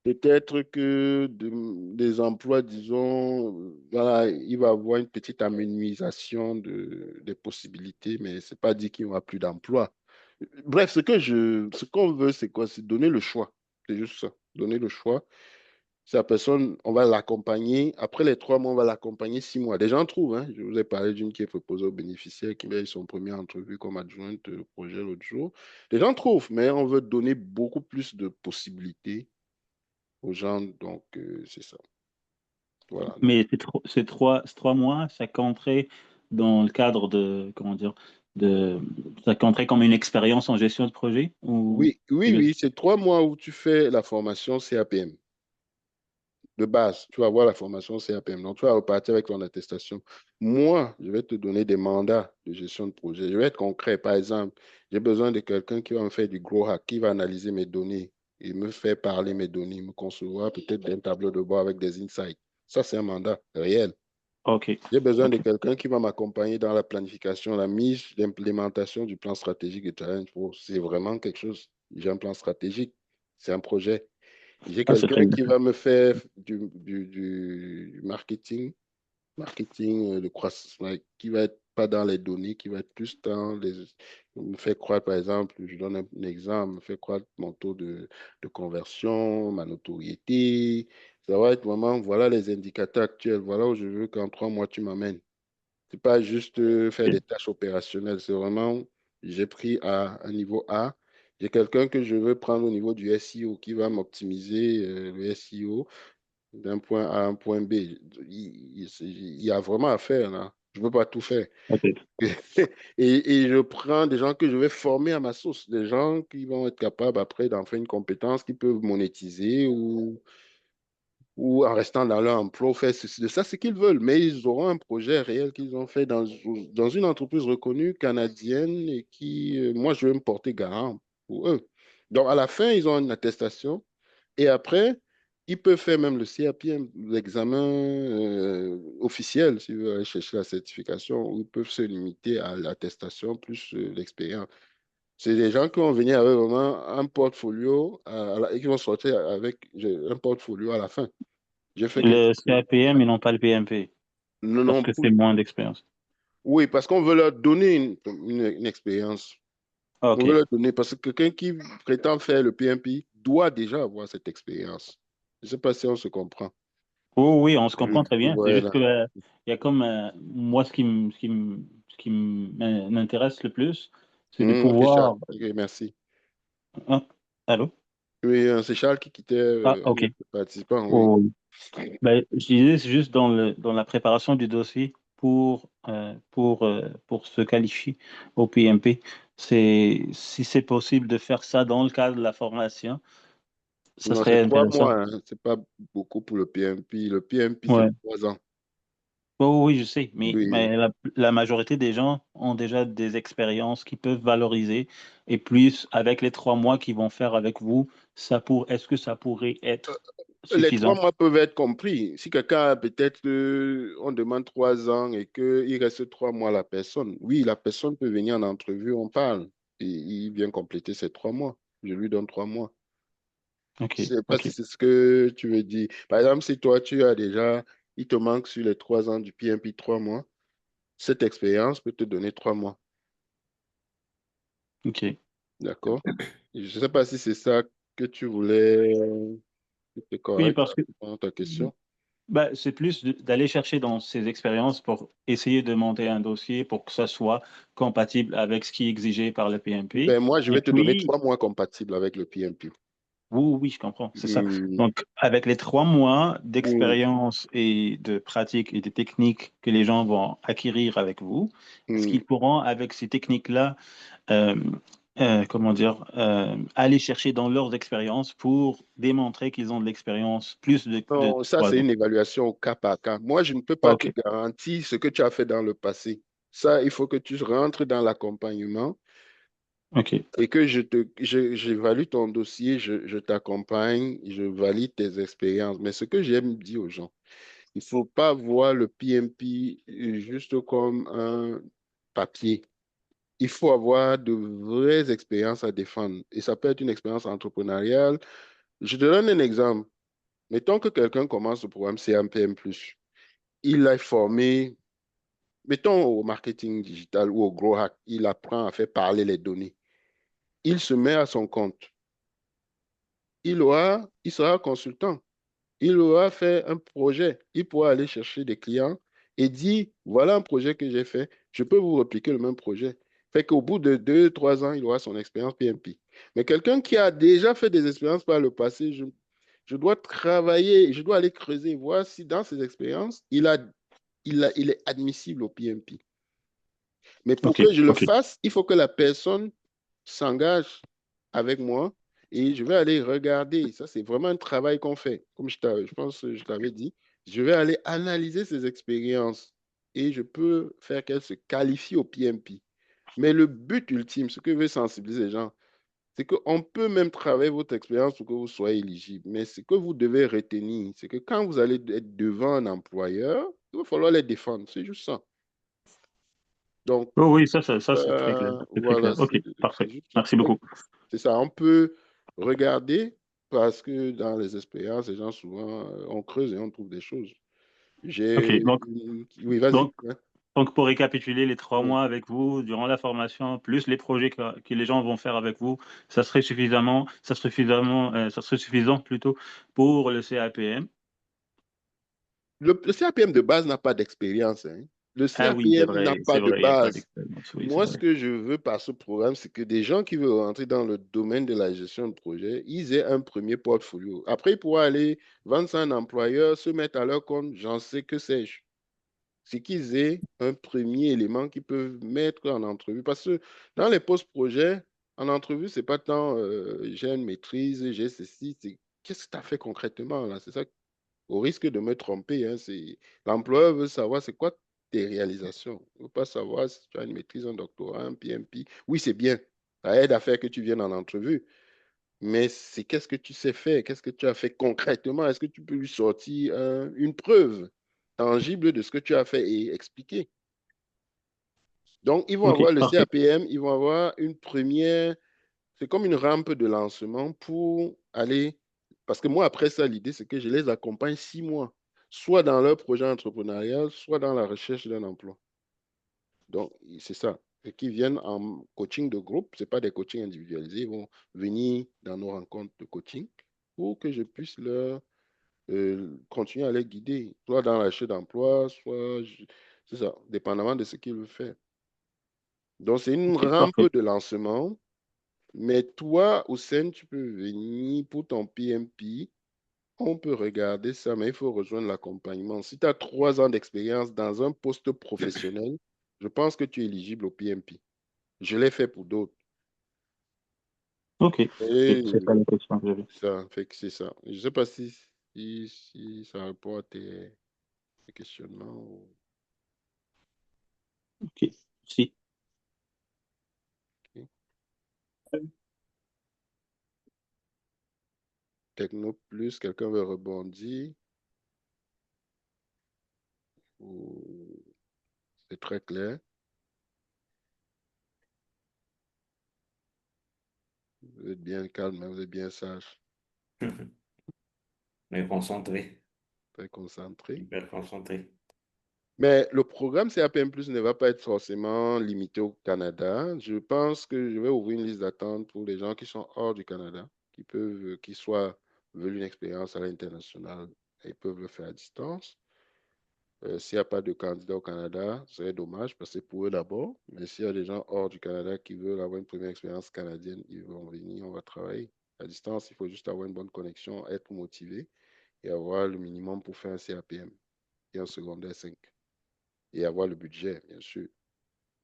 peut-être que des emplois, disons, voilà, il va y avoir une petite amenuisation des possibilités, mais c'est pas dit qu'il n'y aura plus d'emplois. Bref, ce qu'on veut, c'est quoi? C'est donner le choix. C'est juste ça, donner le choix. Si la personne, on va l'accompagner. Après les 3 mois, on va l'accompagner 6 mois. Des gens trouvent, hein. Je vous ai parlé d'une qui est proposée aux bénéficiaires, qui a eu son premier entrevue comme adjointe de projet l'autre jour. Les gens trouvent, mais on veut donner beaucoup plus de possibilités aux gens. Donc, c'est ça. Voilà. Mais ces trois mois, ça compterait dans le cadre de, comment dire, ça compterait comme une expérience en gestion de projet ou Oui, oui, oui, c'est 3 mois où tu fais la formation CAPM. De base, tu vas avoir la formation CAPM. Donc, tu vas repartir avec ton attestation. Moi, je vais te donner des mandats de gestion de projet. Je vais être concret. Par exemple, j'ai besoin de quelqu'un qui va me faire du gros hack, qui va analyser mes données et me faire parler mes données, me concevoir peut-être un tableau de bord avec des insights. Ça, c'est un mandat réel. OK, J'ai besoin de OK. quelqu'un qui va m'accompagner dans la planification, la mise, l'implémentation du plan stratégique de Challenge Pro. C'est vraiment quelque chose. J'ai un plan stratégique. C'est un projet. J'ai Ah, c'est très quelqu'un bien. qui va me faire du marketing de croissance, ouais, qui va être pas dans les données, qui va être plus dans les... Me faire croître, par exemple, je donne un exemple, me faire croître mon taux de conversion, ma notoriété. Ça va être vraiment, voilà les indicateurs actuels, voilà où je veux qu'en 3 mois, tu m'amènes. C'est pas juste faire des tâches opérationnelles, c'est vraiment, j'ai pris à un niveau A. J'ai quelqu'un que je veux prendre au niveau du SEO qui va m'optimiser le SEO d'un point A à un point B. Il y a vraiment à faire là. Je ne peux pas tout faire. OK. Et je prends des gens que je vais former à ma sauce, des gens qui vont être capables après d'en faire une compétence qu'ils peuvent monétiser ou en restant dans leur emploi, faire ceci, de ça, ce qu'ils veulent. Mais ils auront un projet réel qu'ils ont fait dans une entreprise reconnue canadienne et qui, moi, je vais me porter garant pour eux. Donc, à la fin, ils ont une attestation et après, ils peuvent faire même le CAPM, l'examen officiel, s'ils veulent aller chercher la certification, ou ils peuvent se limiter à l'attestation plus l'expérience. C'est des gens qui vont venir avec vraiment un portfolio et qui vont sortir avec un portfolio à la fin. J'ai fait quelque Le chose. CAPM, ils n'ont pas le PMP Non, parce non, que c'est moins d'expérience. oui, parce qu'on veut leur donner une expérience. On veut OK. leur donner, parce que quelqu'un qui prétend faire le PMP doit déjà avoir cette expérience. Je ne sais pas si on se comprend. Oh, oui, on se comprend très bien. C'est juste Voilà. que il y a comme moi, m'intéresse le plus, c'est de C'est Charles. pouvoir. Ok, merci. Ah, allô? Oui, c'est Charles qui quittait Ah, un OK. autre participant, oui. Oh, oui. Ben, je disais, c'est juste dans la préparation du dossier pour se qualifier au PMP. Si c'est possible de faire ça dans le cadre de la formation, ça Non, serait c'est trois intéressant. mois, hein. C'est pas beaucoup pour le PMP. Le PMP, c'est Ouais. 3 ans. Oh, oui, je sais, mais, Oui. mais la majorité des gens ont déjà des expériences qu'ils peuvent valoriser. Et plus avec les 3 mois qu'ils vont faire avec vous, est-ce que ça pourrait être Les trois suffisant? mois peuvent être compris. Si quelqu'un a peut-être, on demande 3 ans et qu'il reste 3 mois à la personne, oui, la personne peut venir en entrevue, on parle. Et il vient compléter ces 3 mois. Je lui donne 3 mois. OK, Je ne sais pas si OK. c'est ce que tu veux dire. Par exemple, si toi, tu as déjà, il te manque sur les 3 ans du PMP 3 mois, cette expérience peut te donner 3 mois. OK. D'accord? Je ne sais pas si c'est ça que tu voulais. C'est Oui, correct, ça parce que répond à ta question. bah, c'est plus d'aller chercher dans ces expériences pour essayer de monter un dossier pour que ça soit compatible avec ce qui est exigé par le PMP. Ben, moi, je Et vais te donner puis, 3 mois compatibles avec le PMP. oui, oui, je comprends, c'est ça. Hmm, Donc, avec les 3 mois hmm, d'expérience et de pratique et de techniques que les gens vont acquérir avec vous, est-ce hmm. qu'ils pourront, avec ces techniques-là, euh, comment dire, aller chercher dans leurs expériences pour démontrer qu'ils ont de l'expérience plus de Non, ça, 3 c'est ans? une évaluation au cas par cas. Moi, je ne peux pas te OK, garantir ce que tu as fait dans le passé. Ça, il faut que tu rentres dans l'accompagnement OK. et que j'évalue ton dossier, je t'accompagne, je valide tes expériences. Mais ce que j'aime dire aux gens, il ne faut pas voir le PMP juste comme un papier. Il faut avoir de vraies expériences à défendre. Et ça peut être une expérience entrepreneuriale. Je te donne un exemple. Mettons que quelqu'un commence le programme CMPM+. Il est formé, mettons au marketing digital ou au Grow Hack. Il apprend à faire parler les données. Il se met à son compte. Il sera consultant. Il aura fait un projet. Il pourra aller chercher des clients et dire, voilà un projet que j'ai fait. Je peux vous répliquer le même projet. Fait qu'au bout de 2, 3 ans, il aura son expérience PMP. Mais quelqu'un qui a déjà fait des expériences par le passé, je dois travailler, je dois aller creuser, voir si dans ses expériences, il est admissible au PMP. Mais pour Ok, que je le ok, fasse, il faut que la personne s'engage avec moi et je vais aller regarder. Ça, c'est vraiment un travail qu'on fait. Comme je pense que je t'avais dit, je vais aller analyser ses expériences et je peux faire qu'elle se qualifie au PMP. Mais le but ultime, ce que veut sensibiliser les gens, c'est qu'on peut même travailler votre expérience pour que vous soyez éligible. Mais ce que vous devez retenir, c'est que quand vous allez être devant un employeur, il va falloir les défendre. C'est juste ça. Donc, oh oui, ça c'est très clair. C'est très voilà, clair. Ok, c'est parfait. juste ça. Merci beaucoup. C'est ça. On peut regarder parce que dans les expériences, les gens souvent, on creuse et on trouve des choses. Ok, Oui, vas-y. donc, Ouais. donc pour récapituler, les trois Mm. mois avec vous, durant la formation, plus les projets que les gens vont faire avec vous, ça serait suffisant plutôt pour le CAPM. Le CAPM de base n'a pas d'expérience, hein. Le Ah oui, CAPM n'a pas c'est de vrai, il n'y a pas base. d'expérience. Oui, c'est Moi, ce vrai. que je veux par ce programme, c'est que des gens qui veulent rentrer dans le domaine de la gestion de projet, ils aient un premier portfolio. Après, ils pourront aller vendre ça à un employeur, se mettre à leur compte, j'en sais que sais-je. C'est qu'ils aient un premier élément qu'ils peuvent mettre en entrevue. Parce que dans les postes-projets, en entrevue, c'est pas tant j'ai une maîtrise, j'ai ceci, c'est qu'est-ce que tu as fait concrètement là? C'est ça, au risque de me tromper, hein, l'employeur veut savoir c'est quoi tes réalisations. Il ne veut pas savoir si tu as une maîtrise, un doctorat, un PMP. Oui, c'est bien. Ça aide à faire que tu viennes en entrevue. Mais c'est qu'est-ce que tu sais faire, qu'est-ce que tu as fait concrètement? Est-ce que tu peux lui sortir une preuve tangible de ce que tu as fait et expliquer? Donc, ils vont Ok, avoir le parfait. CAPM, ils vont avoir une première, c'est comme une rampe de lancement pour aller, parce que moi, après ça, l'idée, c'est que je les accompagne 6 mois, soit dans leur projet entrepreneurial, soit dans la recherche d'un emploi. Donc, c'est ça. Et qui viennent en coaching de groupe, ce n'est pas des coachings individualisés, ils vont venir dans nos rencontres de coaching pour que je puisse leur continuer à les guider, soit dans la recherche d'emploi, c'est ça, dépendamment de ce qu'ils veulent faire. Donc, c'est une Ok, rampe parfait. de lancement, mais toi, Hussein, tu peux venir pour ton PMP. On peut regarder ça, mais il faut rejoindre l'accompagnement. Si tu as 3 ans d'expérience dans un poste professionnel, je pense que tu es éligible au PMP. Je l'ai fait pour d'autres. Ok, Et c'est ça la question que j'avais. ça fait que c'est ça. Je ne sais pas si ça répond à tes questionnements. Ok, si. Ok. Techno plus, quelqu'un veut rebondir. C'est très clair. Vous êtes bien calme, hein, vous êtes bien sage, Mais concentré, très concentré. hyper concentré. Mais le programme CAPM Plus ne va pas être forcément limité au Canada. Je pense que je vais ouvrir une liste d'attente pour les gens qui sont hors du Canada, qui soient veulent une expérience à l'international et peuvent le faire à distance. S'il n'y a pas de candidat au Canada, ce serait dommage parce que c'est pour eux d'abord. Mais s'il y a des gens hors du Canada qui veulent avoir une première expérience canadienne, ils vont venir, on va travailler. À distance, il faut juste avoir une bonne connexion, être motivé et avoir le minimum pour faire un CAPM et un secondaire 5. Et avoir le budget, bien sûr,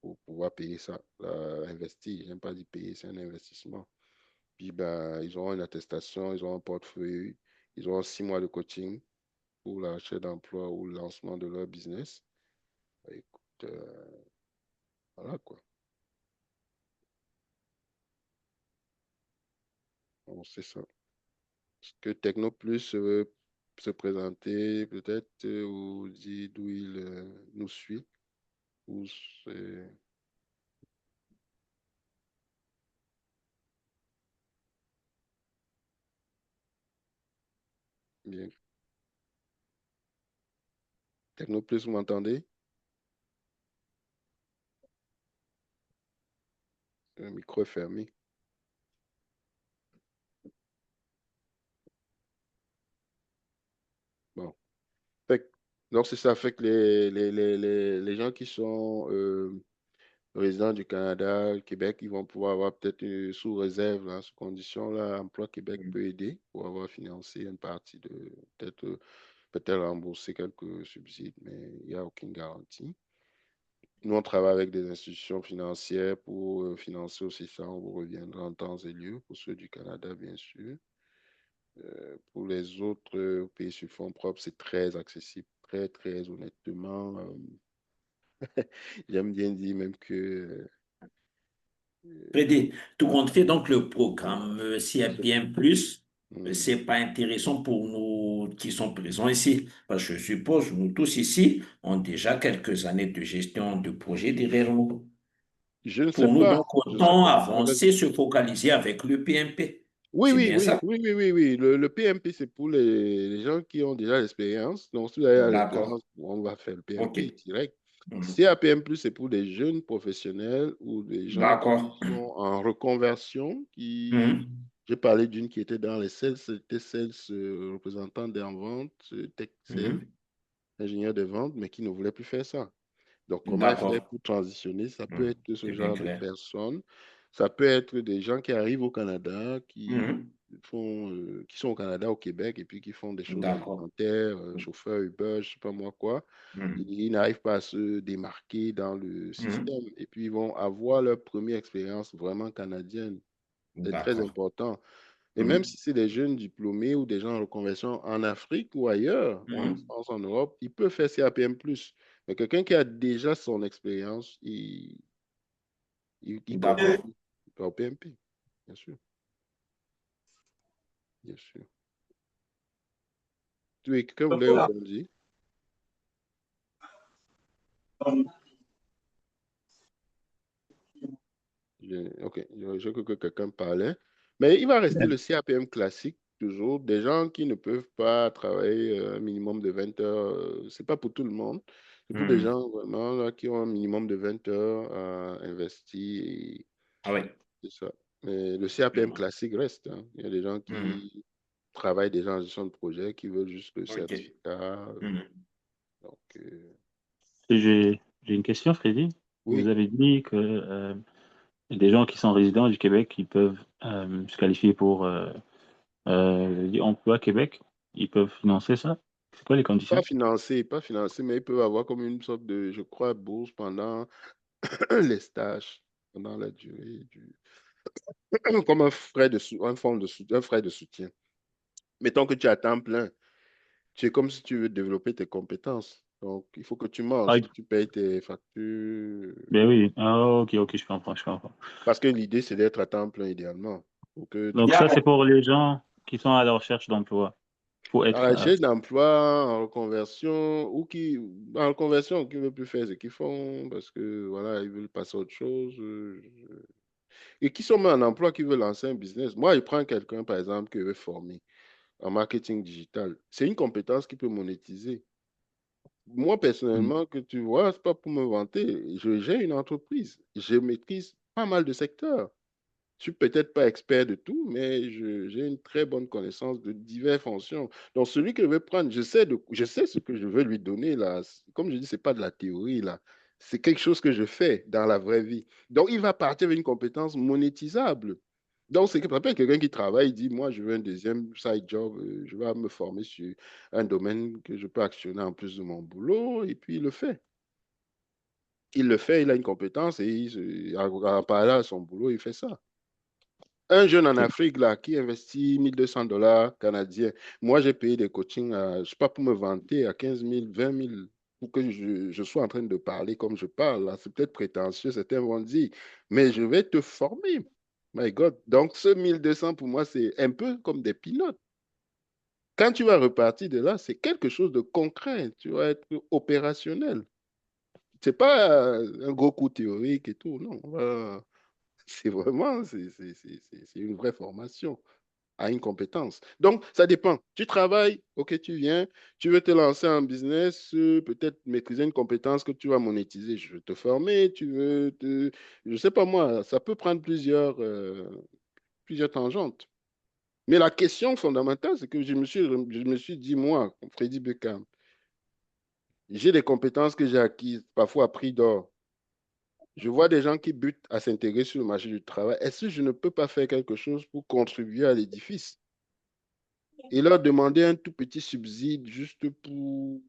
pour pouvoir payer ça. Investir, j'aime pas dire payer, c'est un investissement. Puis, ben, ils auront une attestation, ils auront un portefeuille, ils auront 6 mois de coaching pour la recherche d'emploi ou le lancement de leur business. Écoute, voilà quoi. On sait ça. Est-ce que Technoplus veut se présenter peut-être ou dire d'où il nous suit? Ou c'est bien. Technoplus, vous m'entendez? Le micro est fermé. Donc, c'est ça fait que les gens qui sont résidents du Canada, Québec, ils vont pouvoir avoir peut-être sous réserve, là, sous condition, là, Emploi Québec peut aider pour avoir financé une partie de, peut-être peut-être rembourser quelques subsides, mais il n'y a aucune garantie. Nous, on travaille avec des institutions financières pour financer aussi ça. On vous reviendra en temps et lieu pour ceux du Canada, bien sûr. Pour les autres pays sur fonds propres, c'est très accessible, très, très honnêtement. J'aime bien dire même que Freddy, tout compte fait, donc le programme bien plus, hum, c'est pas intéressant pour nous qui sont présents ici. Parce que je suppose, nous tous ici, ont déjà quelques années de gestion de projet derrière nous. je ne sais Pour nous, pas, donc, je ne sais autant pas. avancer, se focaliser avec le PMP. Oui, C'est oui, bien oui, ça? oui, oui, oui, oui. Le PMP, c'est pour les gens qui ont déjà l'expérience. Donc, si vous avez D'accord. l'expérience, on va faire le OK. PMP direct. Mhm. CAPM+, c'est pour des jeunes professionnels ou des gens qui D'accord. sont en reconversion, qui... Mhm. J'ai parlé d'une qui était dans les sales, c'était sales représentant des ventes, tech sales, Mhm. ingénieur de vente, mais qui ne voulait plus faire ça. Donc, comment elle fait D'accord. pour transitionner? Ça peut Mhm. être ce C'est bien genre de clair. personnes. Ça peut être des gens qui arrivent au Canada, Mhm. qui sont au Canada, au Québec, et puis qui font des choses D'accord. alimentaires, chauffeur Uber, je sais pas moi quoi. Mhm. Ils n'arrivent pas à se démarquer dans le Mhm. système. Et puis, ils vont avoir leur première expérience vraiment canadienne. C'est très D'accord. important. Et même Mhm. si c'est des jeunes diplômés ou des gens en reconversion en Afrique ou ailleurs, ou en Mhm. France, en Europe, ils peuvent faire CAPM+. Mais quelqu'un qui a déjà son expérience, il D'accord. continue. Il peut au PMP, bien sûr, bien sûr. Tu es quelqu'un voulait rebondir? Ok, je crois que quelqu'un parlait. Mais il va rester le CAPM classique, toujours. Des gens qui ne peuvent pas travailler un minimum de 20 heures, c'est pas pour tout le monde. C'est pour des Mhm. gens vraiment là, qui ont un minimum de 20 heures à investir. Et Ah oui. c'est ça. Mais le CAPM Mhm. classique reste, hein. Il y a des gens Mhm. qui travaillent déjà en gestion de projet, qui veulent juste le OK. certificat. Mhm. Donc, Et j'ai une question, Freddy. Vous oui, avez dit que des gens qui sont résidents du Québec, ils peuvent se qualifier pour Emploi Québec. Ils peuvent financer ça. C'est quoi les conditions? pas financé, mais ils peuvent avoir comme une sorte de, je crois, bourse pendant les stages, pendant la durée du, comme un frais de, un fonds de, un frais de soutien. Mettons que tu es à temps plein, tu es comme si tu veux développer tes compétences. Donc, il faut que tu Ah, manges, que tu payes tes factures. ben oui. Ah, ok, ok, je comprends, je comprends. Parce que l'idée, c'est d'être à temps plein idéalement. Pour que Donc ça, c'est pour les gens qui sont à la recherche d'emploi. Faut à la être. recherche d'emploi, en reconversion, ou qui, en reconversion, qui ne veulent plus faire ce qu'ils font, parce que voilà, ils veulent passer à autre chose. Et qui sont même en emploi, qui veulent lancer un business. Moi, je prends quelqu'un, par exemple, qui veut former en marketing digital. C'est une compétence qui peut monétiser. Moi, personnellement, que tu vois, c'est pas pour me vanter. J'ai une entreprise. Je maîtrise pas mal de secteurs. Je suis peut-être pas expert de tout, mais j'ai une très bonne connaissance de diverses fonctions. Donc, celui que je vais prendre, je sais ce que je veux lui donner là. Comme je dis, c'est pas de la théorie là. C'est quelque chose que je fais dans la vraie vie. Donc, il va partir avec une compétence monétisable. Donc, c'est ça peut être quelqu'un qui travaille, il dit, moi, je veux un deuxième side job, je vais me former sur un domaine que je peux actionner en plus de mon boulot, et puis il le fait. Il le fait, il a une compétence, et en parallèle à son boulot, il fait ça. Un jeune en Afrique là, qui investit 1 200 $ canadiens. Moi, j'ai payé des coachings, je ne sais pas pour me vanter, à 15 000, 20 000, pour que je sois en train de parler comme je parle, là. C'est peut-être prétentieux, certains vont dire, mais je vais te former. My God. Donc, ce 1 200 pour moi, c'est un peu comme des peanuts. Quand tu vas repartir de là, c'est quelque chose de concret. Tu vas être opérationnel. C'est pas un gros coup théorique et tout, non. C'est vraiment, c'est une vraie formation à une compétence. Donc, ça dépend. Tu travailles, ok, tu viens, tu veux te lancer en business, peut-être maîtriser une compétence que tu vas monétiser. Je veux te former, tu veux te... Je sais pas moi, ça peut prendre plusieurs tangentes. Mais la question fondamentale, c'est que je me suis dit, moi, Freddy Beckham, J'ai des compétences que j'ai acquises, parfois à prix d'or. Je vois des gens qui butent à s'intégrer sur le marché du travail. Est-ce que je ne peux pas faire quelque chose pour contribuer à l'édifice et leur demander un tout petit subside juste pour,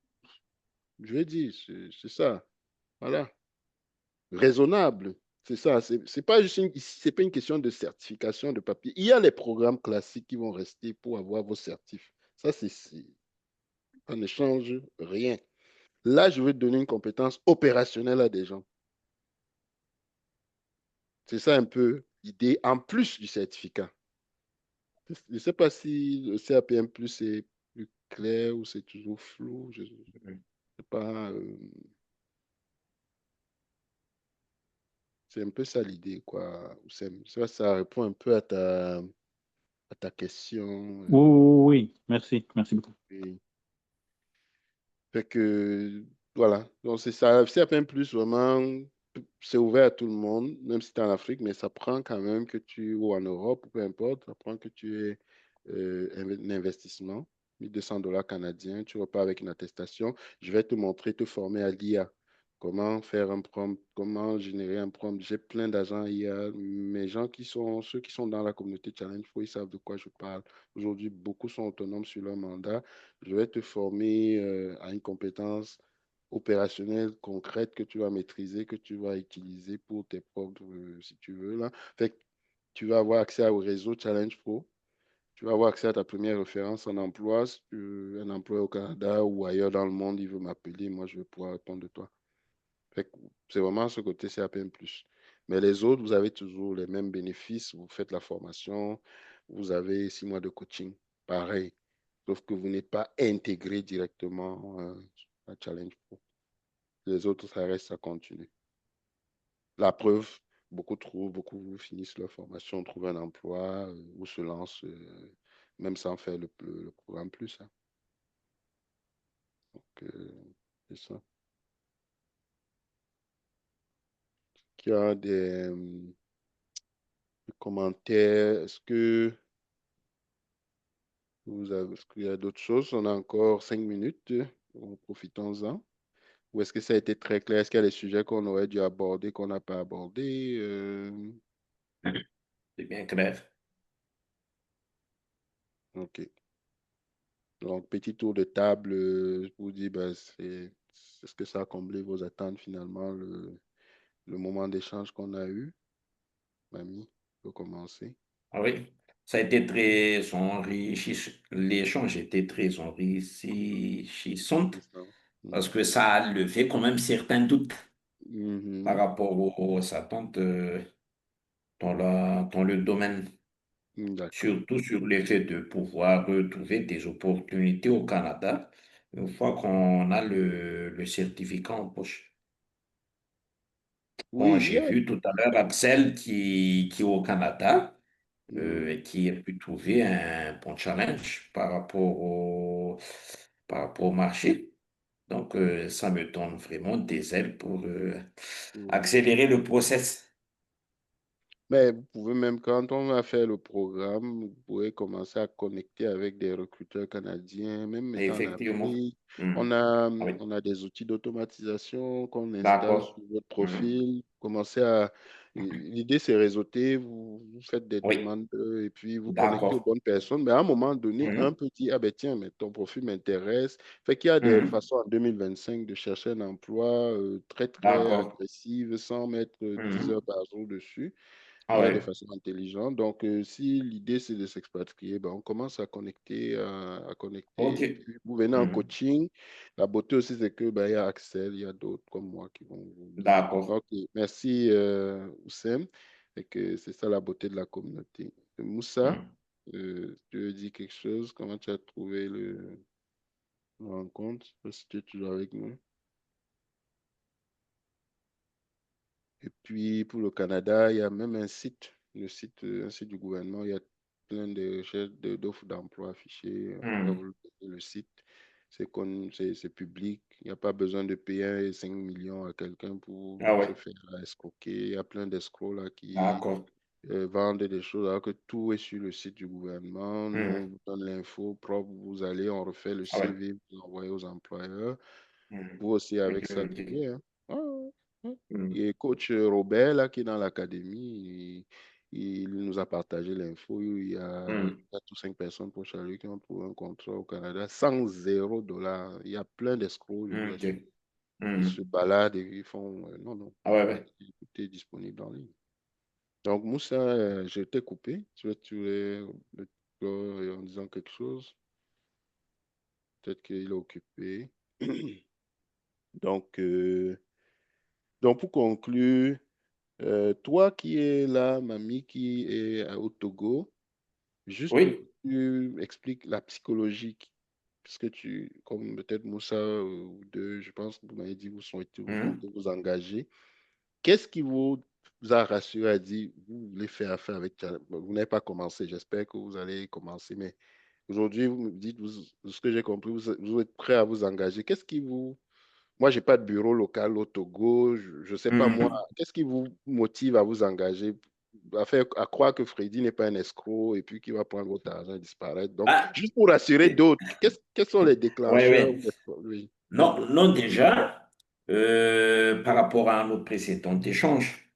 je vais dire, c'est ça. Voilà. Raisonnable. C'est ça. C'est pas juste c'est pas une question de certification de papier. Il y a les programmes classiques qui vont rester pour avoir vos certifs. Ça, ça ne change rien. Là, je veux donner une compétence opérationnelle à des gens. C'est ça un peu l'idée en plus du certificat. Je ne sais pas si le CAPM plus est plus clair ou c'est toujours flou. Je ne sais pas. C'est un peu ça l'idée, quoi. Ça répond un peu à ta question. Oui, oui, oui. Merci. Merci beaucoup. Et fait que, voilà. Donc, c'est ça. CAPM plus, vraiment, c'est ouvert à tout le monde, même si tu es en Afrique, mais ça prend quand même que ou en Europe, peu importe, ça prend que tu aies un investissement, 1 200 $ canadiens, tu repars avec une attestation. Je vais te montrer, te former à l'IA. Comment faire un prompt, comment générer un prompt. J'ai plein d'agents IA. Mes gens ceux qui sont dans la communauté Challenge Pro, ils savent de quoi je parle. Aujourd'hui, beaucoup sont autonomes sur leur mandat. Je vais te former à une compétence opérationnelle concrète que tu vas maîtriser, que tu vas utiliser pour tes propres, si tu veux, là. Fait que tu vas avoir accès au réseau Challenge Pro. Tu vas avoir accès à ta première référence en emploi. Si un emploi au Canada ou ailleurs dans le monde, il veut m'appeler, moi, je vais pouvoir répondre de toi. Fait que c'est vraiment ce côté CAPM+. Mais les autres, vous avez toujours les mêmes bénéfices. Vous faites la formation, vous avez 6 mois de coaching. Pareil. Sauf que vous n'êtes pas intégré directement à Challenge Pro. Les autres, ça reste à continuer. La preuve, beaucoup finissent leur formation, trouvent un emploi ou se lancent même sans faire le programme plus, hein. Donc, c'est ça. Il y a des commentaires. Est-ce qu'il y a d'autres choses? On a encore 5 minutes. Profitons-en. Ou est-ce que ça a été très clair? Est-ce qu'il y a des sujets qu'on aurait dû aborder, qu'on n'a pas abordé? C'est bien clair. OK. Donc, petit tour de table pour dire, ben, est-ce que ça a comblé vos attentes finalement, le moment d'échange qu'on a eu? Mamie, peut commencer. Ah oui, ça a été très enrichissant. L'échange était très enrichissant C'est ça. parce Mhm. que ça a levé quand même certains doutes par Mhm. rapport aux attentes dans le domaine, D'accord. surtout sur le fait de pouvoir retrouver des opportunités au Canada une fois qu'on a le certificat en poche. Oui, Bon, il y j'ai a. vu tout à l'heure Axel qui est au Canada Mhm. et qui a pu trouver un bon challenge par rapport au marché. Donc, ça me donne vraiment des ailes pour Mhm. accélérer le process. Mais vous pouvez même, quand on va faire le programme, vous pouvez commencer à connecter avec des recruteurs canadiens, même étant en Effectivement. Afrique. On Mhm. a, Oui, on a des outils d'automatisation qu'on installe d'accord. sur votre Mhm. profil. Commencez à. L'idée, c'est réseauter, vous faites des Oui, demandes et puis vous connectez aux d'accord. bonnes personnes. Mais à un moment donné, un Mhm. peut dire, ah ben tiens, mais ton profil m'intéresse. Fait qu'il y a des Mhm. façons en 2025 de chercher un emploi très, très D'accord. agressives sans mettre 10 heures Mhm. par jour dessus. Ah Il y a oui, de façon intelligente. Donc, si l'idée, c'est de s'expatrier, ben, on commence à connecter, à ok. connecter. Et puis, vous venez en Mhm. coaching. La beauté aussi, c'est que ben, il y a Axel, il y a d'autres comme moi qui vont vous guider. D'accord. OK. Merci, Oussem. Et que c'est ça la beauté de la communauté. Moussa, Mhm. tu veux dire quelque chose? Comment tu as trouvé la rencontre? Je sais pas si tu es toujours avec nous. Et puis, pour le Canada, il y a même un site, un site du gouvernement. Il y a plein de recherches d'offres d'emploi affichées. On va vous Mhm. le donner, le site. C'est connu, c'est public. Il n'y a pas besoin de payer 5 millions à quelqu'un pour Ah oui, se faire escroquer. Il y a plein d'escrocs là qui d'accord. vendent des choses alors que tout est sur le site du gouvernement. Nous, on Mhm. vous donne l'info propre. Vous allez, on refait le Ah oui. CV, vous l'envoyez aux employeurs. Vous aussi avec Ok, ça, ok. ok, hein. Ah, ouais. Hmm. Et coach Robert, là, qui est dans l'académie, il nous a partagé l'info. Il y a Hmm. 4 ou 5 personnes pour Charlie qui ont trouvé un contrat au Canada sans $0. Il y a plein d'escrocs, je vous Ok. assure. Ils se Hmm. baladent et ils font. Non, non, Ah ouais, ouais. tout est disponible en ligne. Donc, Moussa, je t'ai coupé. Tu voulais me clore en disant quelque chose. Peut-être qu'il est occupé. Donc, pour conclure, toi qui es là, mamie qui est au Togo, juste pour que Oui. tu expliques la psychologie, puisque comme peut-être Moussa ou deux, je pense que vous m'avez dit, vous Hmm. comptez vous engager. Qu'est-ce qui vous a rassuré à dire, vous voulez faire affaire avec Tchad? Bon, vous n'avez pas commencé, j'espère que vous allez commencer, mais aujourd'hui, vous me dites, ce que j'ai compris, vous êtes prêt à vous engager. Moi, j'ai pas de bureau local au Togo, je ne sais pas moi, Hmm. qu'est-ce qui vous motive à vous engager, à croire que Freddy n'est pas un escroc et puis qu'il va prendre votre argent et disparaître. Donc, Ah, juste pour rassurer d'autres, quels sont les ouais, déclencheurs? ouais. Oui. Non, non, déjà, par rapport à notre précédent échange,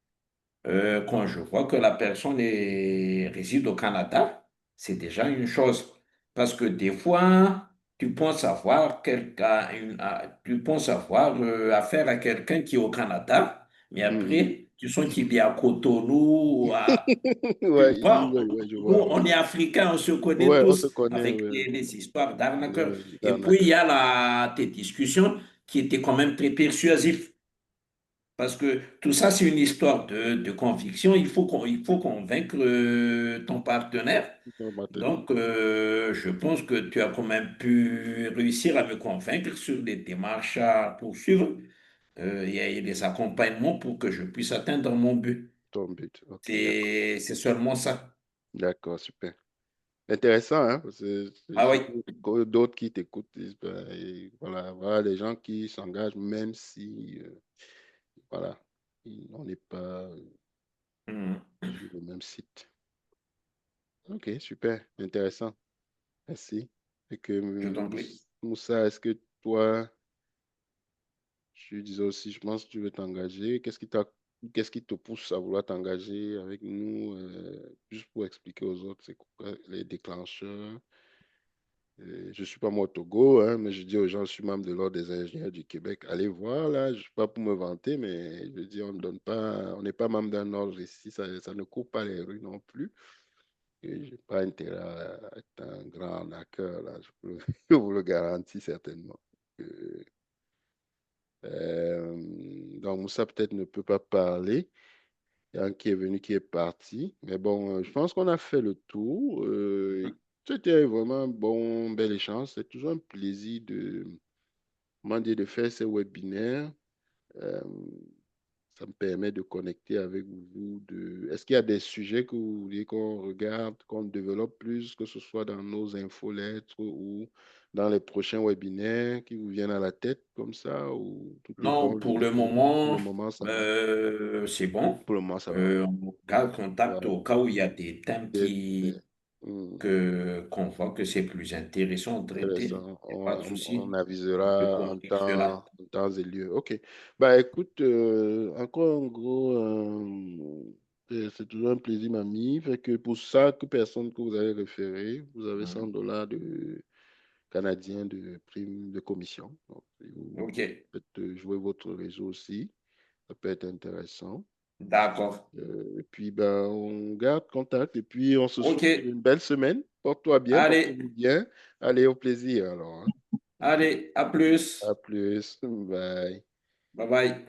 quand je vois que la personne réside au Canada, c'est déjà une chose. Parce que des fois, tu penses avoir tu penses avoir affaire à quelqu'un qui est au Canada, mais Mhm. après, tu sens qu'il est à Cotonou, tu Ouais, vois, ouais, ouais, je nous, vois, on oui. est Africains, on se connaît Ouais, on se tous connaît, avec ouais, les histoires d'arnaqueurs. Et puis, il y d'arnaqueur. a tes discussions qui étaient quand même très persuasives. Parce que tout ça, c'est une histoire de conviction. Il faut convaincre ton partenaire. On va tenir. Donc, je pense que tu as quand même pu réussir à me convaincre sur des démarches à poursuivre. Il y a des accompagnements pour que je puisse atteindre mon but. Ton but. Ok, d'accord. C'est seulement ça. D'accord, super. Intéressant, hein? Parce que c'est Ah oui. juste que d'autres qui t'écoutent disent, ben, et voilà, les gens qui s'engagent, même si, voilà, on n'est pas Mhm. sur le même site. Ok, super, intéressant. Merci. Et que Je t'en prie. Moussa, est-ce que toi, je disais aussi, je pense que tu veux t'engager. Qu'est-ce qui te pousse à vouloir t'engager avec nous, juste pour expliquer aux autres, c'est quoi les déclencheurs? Je ne suis pas moi au Togo, hein, mais je dis aux gens, je suis membre de l'Ordre des ingénieurs du Québec. Allez voir, là, je ne suis pas pour me vanter, mais je dis, on n'est pas membre d'un ordre ici, ça ne court pas les rues non plus. Et je n'ai pas intérêt à être un grand hacker, là, je vous le garantis certainement. Euh, donc, Moussa peut-être ne peut pas parler. Il y a un qui est venu, qui est parti. Mais bon, je pense qu'on a fait le tour. C'était vraiment un bel échange. C'est toujours un plaisir comment dire, de faire ces webinaires. Euh, Ça me permet de connecter avec vous. Est-ce qu'il y a des sujets que vous voulez qu'on regarde, qu'on développe plus, que ce soit dans nos infolettres ou dans les prochains webinaires qui vous viennent à la tête comme ça, ou tout est Non, bon pour le jusqu'ici? Pour le moment, moment, ça va. c'est bon. Pour le moment, ça va. On garde contact Voilà. au cas où il y a des thèmes Hmm. qu'on voit que c'est plus intéressant de traiter. Intéressant. Il n'y a pas de On souci. On peut avisera convenir cela. en temps et lieu. OK. Bah écoute, encore en gros, c'est toujours un plaisir, mamie. Fait que pour chaque personne que vous avez référé, vous avez Mhm. $100 de canadiens de prime de commission. Donc, si vous OK. faites jouer votre réseau aussi, ça peut être intéressant. D'accord. Et puis, ben, on garde contact et puis on se souhaite OK. une belle semaine. Porte-toi bien, Allez. portez-vous bien. Allez, au plaisir alors, hein. Allez. À À plus. plus. Bye. Bye bye.